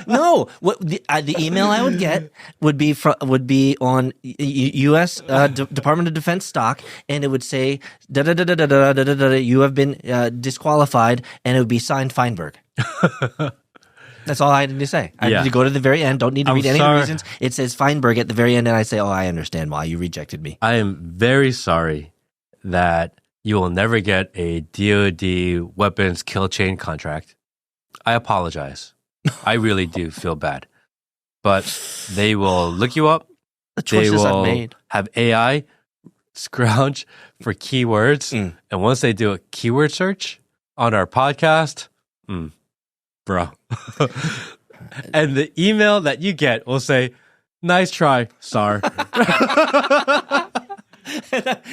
No. What the email I would get would be on U.S. Department of Defense stock, and it would say you have been disqualified, and it would be signed Feinberg. That's all I had to say. I had to go to the very end. Don't need to read any of the reasons. It says Feinberg at the very end, and I say, oh, I understand why you rejected me. I am very sorry that you will never get a DoD weapons kill chain contract. I apologize. I really do feel bad. But they will look you up. The choices I've made. Have AI scrounge for keywords. And once they do a keyword search on our podcast, bro. And the email that you get will say, nice try, Sar.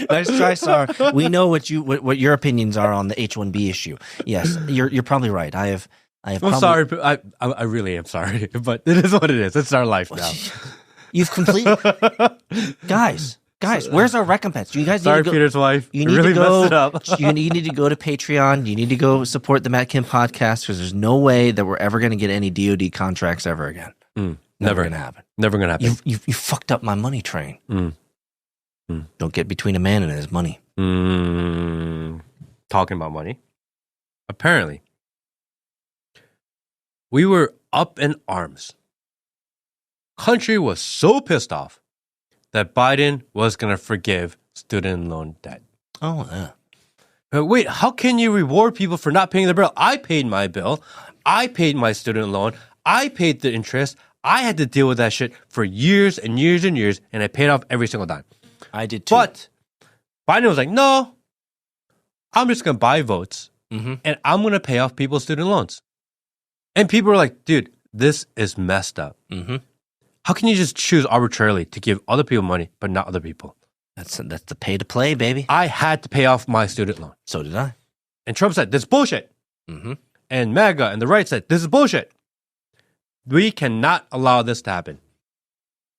Nice try, Sar. We know what your opinions are on the H-1B issue. Yes, you're probably right. I'm sorry. I really am sorry, but it is what it is. It's our life now. You've completely guys. Where's our recompense? You guys sorry, need to go, Peter's wife. You need really to go. Messed it up. You need to go to Patreon. You need to go support the Matt Kim podcast because there's no way that we're ever going to get any DoD contracts ever again. Never going to happen. Never going to happen. You fucked up my money train. Don't get between a man and his money. Talking about money. Apparently, we were up in arms. Country was so pissed off that Biden was going to forgive student loan debt. Oh, yeah. But wait, how can you reward people for not paying their bill? I paid my bill. I paid my student loan. I paid the interest. I had to deal with that shit for years and years and years, and I paid off every single time. I did too. But Biden was like, no, I'm just going to buy votes, and I'm going to pay off people's student loans. And people were like, dude, this is messed up. How can you just choose arbitrarily to give other people money, but not other people? That's the pay to play, baby. I had to pay off my student loan. So did I. And Trump said, this is bullshit. And MAGA and the right said, this is bullshit. We cannot allow this to happen.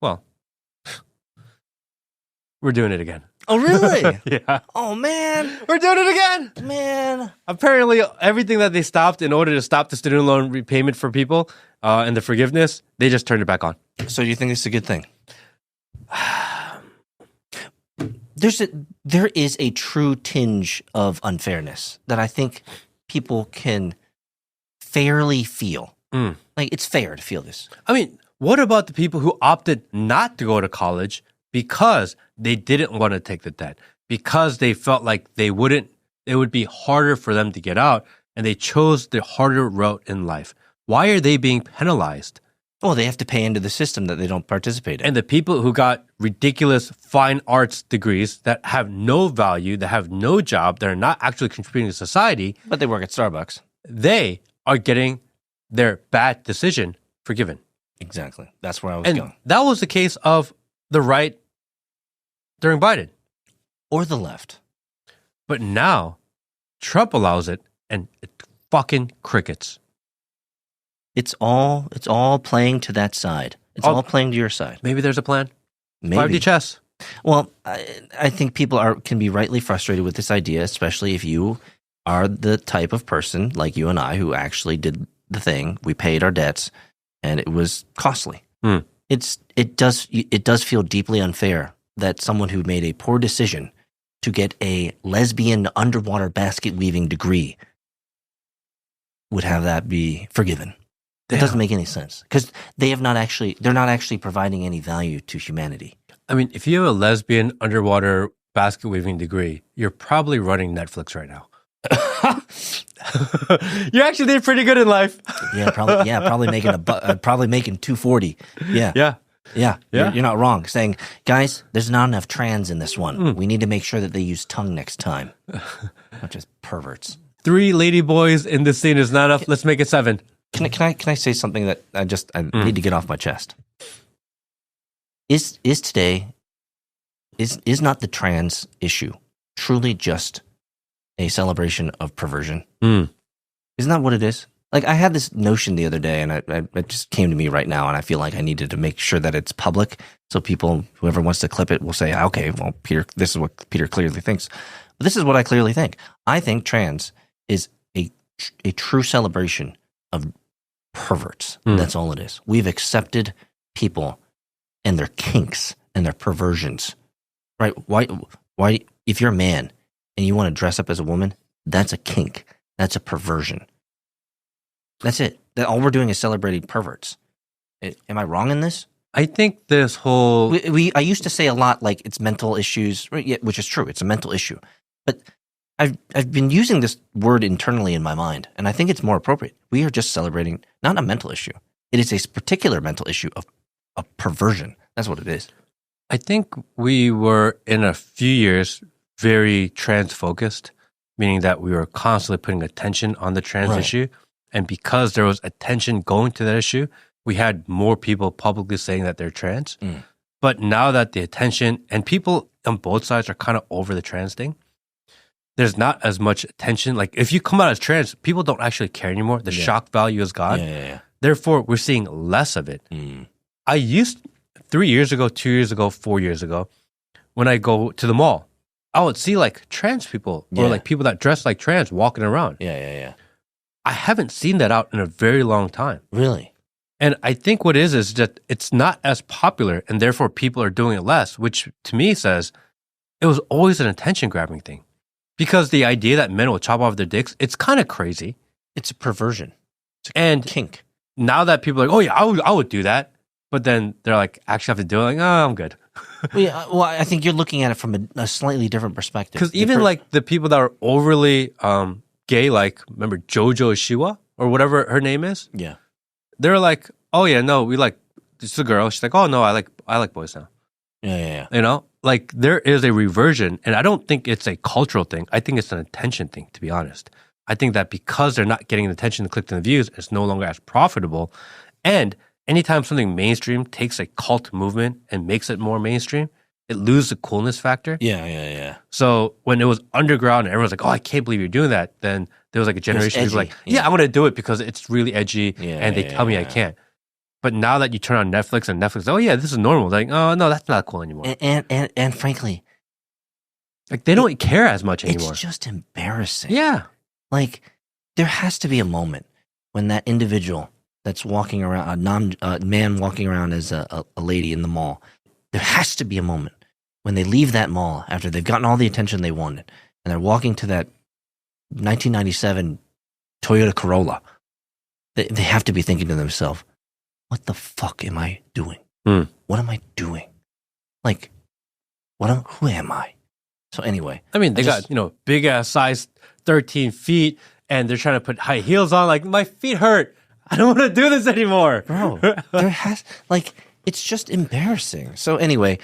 Well, we're doing it again. Oh, really? Yeah. Oh, man. We're doing it again. Man. Apparently, everything that they stopped in order to stop the student loan repayment for people and the forgiveness, they just turned it back on. So you think it's a good thing? There is a true tinge of unfairness that I think people can fairly feel. Like, it's fair to feel this. I mean, what about the people who opted not to go to college because they didn't want to take the debt, because they felt like it would be harder for them to get out, and they chose the harder route in life? Why are they being penalized? Well, they have to pay into the system that they don't participate in. And the people who got ridiculous fine arts degrees that have no value, that have no job, that are not actually contributing to society, But they work at Starbucks. they are getting their bad decision forgiven. Exactly. That's where I was And going. that was the case of the right during Biden. Or the left. But now Trump allows it, and it fucking crickets. It's all playing to that side. It's all playing to your side. Maybe there's a plan. Maybe. 5D chess. Well, I think people can be rightly frustrated with this idea, especially if you are the type of person like you and I who actually did the thing. We paid our debts, and it was costly. It does feel deeply unfair that someone who made a poor decision to get a lesbian underwater basket weaving degree would have that be forgiven. It doesn't make any sense because they're not actually providing any value to humanity. I mean, if you have a lesbian underwater basket weaving degree, you're probably running Netflix right now. You actually did pretty good in life. Probably making 240. Yeah. You're not wrong. Saying, guys, there's not enough trans in this one. We need to make sure that they use tongue next time. Not just perverts. 3 lady boys in this scene is not enough. Let's make it 7. Can I say something that I need to get off my chest? Is not the trans issue truly just a celebration of perversion? Isn't that what it is? Like, I had this notion the other day, and it just came to me right now, and I feel like I needed to make sure that it's public, so people, whoever wants to clip it, will say, okay, well, Peter, this is what Peter clearly thinks. But this is what I clearly think. I think trans is a true celebration of perverts. That's all it is. We've accepted people and their kinks and their perversions, right? Why? If you're a man and you want to dress up as a woman, that's a kink. That's a perversion. That's it. All we're doing is celebrating perverts. Am I wrong in this? I think this whole... I used to say a lot like it's mental issues, which is true. It's a mental issue. But I've been using this word internally in my mind, and I think it's more appropriate. We are just celebrating not a mental issue. It is a particular mental issue of perversion. That's what it is. I think we were, in a few years, very trans-focused, meaning that we were constantly putting attention on the trans issue. And because there was attention going to that issue, we had more people publicly saying that they're trans. But now that the attention, and people on both sides are kind of over the trans thing, there's not as much attention. Like, if you come out as trans, people don't actually care anymore. The shock value is gone. Therefore, we're seeing less of it. I used 3 years ago, 2 years ago, 4 years ago, when I go to the mall, I would see like trans people or like people that dress like trans walking around. I haven't seen that out in a very long time. Really? And I think what is that it's not as popular, and therefore people are doing it less, which to me says it was always an attention grabbing thing. Because the idea that men will chop off their dicks, it's kind of crazy. It's a perversion. It's a and kink. Now that people are like, oh yeah, I would do that. But then they're like, actually have to do it. Like, oh, I'm good. Well, I think you're looking at it from a slightly different perspective. Because even like the people that are overly gay, like, remember JoJo Shiwa or whatever her name is? Yeah. They're like, oh yeah, no, we like, it's a girl. She's like, oh no, I like boys now. Yeah. You know, like there is a reversion, and I don't think it's a cultural thing. I think it's an attention thing, to be honest. I think that because they're not getting the attention, the clicks, and the views, it's no longer as profitable. And anytime something mainstream takes a cult movement and makes it more mainstream, it loses the coolness factor. Yeah. So when it was underground and everyone's like, oh, I can't believe you're doing that, then there was like a generation who's like, yeah, I'm going to do it because it's really edgy and they tell me I can't. But now that you turn on Netflix and Netflix, oh yeah, this is normal. They're like, oh no, that's not cool anymore. And frankly, like they don't care as much anymore. It's just embarrassing. Yeah. Like there has to be a moment when that individual that's walking around, a man walking around as a lady in the mall, There has to be a moment when they leave that mall after they've gotten all the attention they wanted, and they're walking to that 1997 Toyota Corolla. They have to be thinking to themselves, what the fuck am I doing? What am I doing? Like, who am I? So anyway. I mean, they got, big ass size 13 feet and they're trying to put high heels on. Like, my feet hurt. I don't want to do this anymore. Bro, it's just embarrassing. So anyway,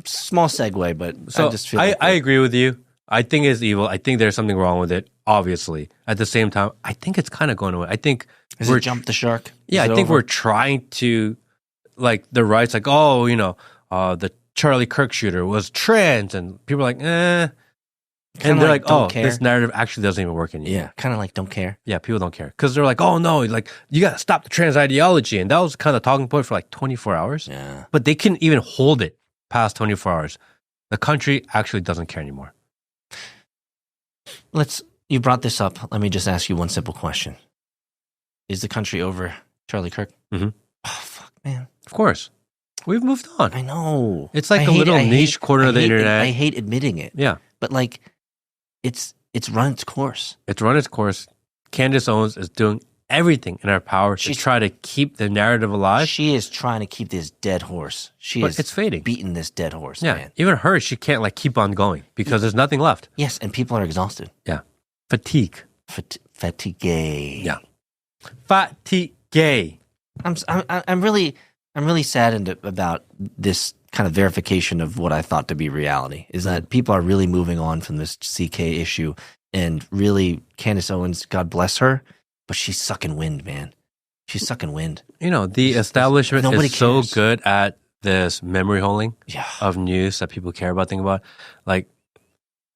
small segue, but so I just feel I agree with you. I think it's evil. I think there's something wrong with it, obviously. At the same time, I think it's kind of going away. I think we're jumped the shark. Yeah, I think we're trying to, like, the rights, like, the Charlie Kirk shooter was trans, and people are like, eh. And they're like, this narrative actually doesn't even work anymore. Yeah, kind of like don't care. Yeah, people don't care. Because they're like, oh no, like, you got to stop the trans ideology. And that was kind of talking point for like 24 hours. Yeah. But they couldn't even hold it past 24 hours. The country actually doesn't care anymore. You brought this up. Let me just ask you one simple question. Is the country over Charlie Kirk? Mm-hmm. Oh, fuck, man. Of course. We've moved on. I know. It's like a little niche corner of the internet. I hate admitting it. Yeah. But like, it's run its course. It's run its course. Candace Owens is doing everything in her power to try to keep the narrative alive. She is trying to keep this dead horse. It's fading. Beating this dead horse, yeah. man. Even her, she can't like keep on going because there's nothing left. Yes, and people are exhausted. Yeah. Fatigue. Fatigue. Yeah. Fatigue. I'm really saddened about this kind of verification of what I thought to be reality, is that people are really moving on from this CK issue, and really Candace Owens, God bless her, but she's sucking wind, man. She's sucking wind. The establishment is so cares. good at this memory holding Yeah. of news that people care about, think about. Like,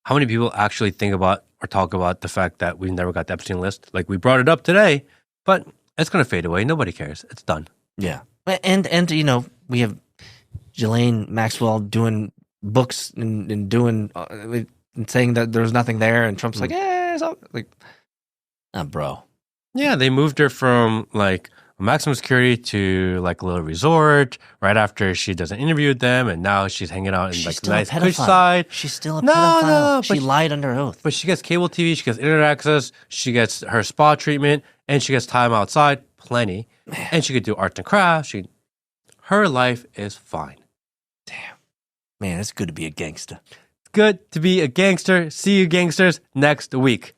how many people actually think about or talk about the fact that we never got the Epstein list? Like, we brought it up today, but it's going to fade away. Nobody cares. It's done. Yeah. And we have Ghislaine Maxwell doing books and doing and saying that there's nothing there, and Trump's like, it's all like, bro. Yeah, they moved her from like maximum security to like a little resort right after she does an interview with them, and now she's hanging out in like nice cush side. She's still a pedophile. No, she lied under oth. But she gets cable TV, she gets internet access, she gets her spa treatment, and she gets time outside, plenty. Man. And she could do art and crafts. Her life is fine. Damn. Man, it's good to be a gangster. Good to be a gangster. See you gangsters next week.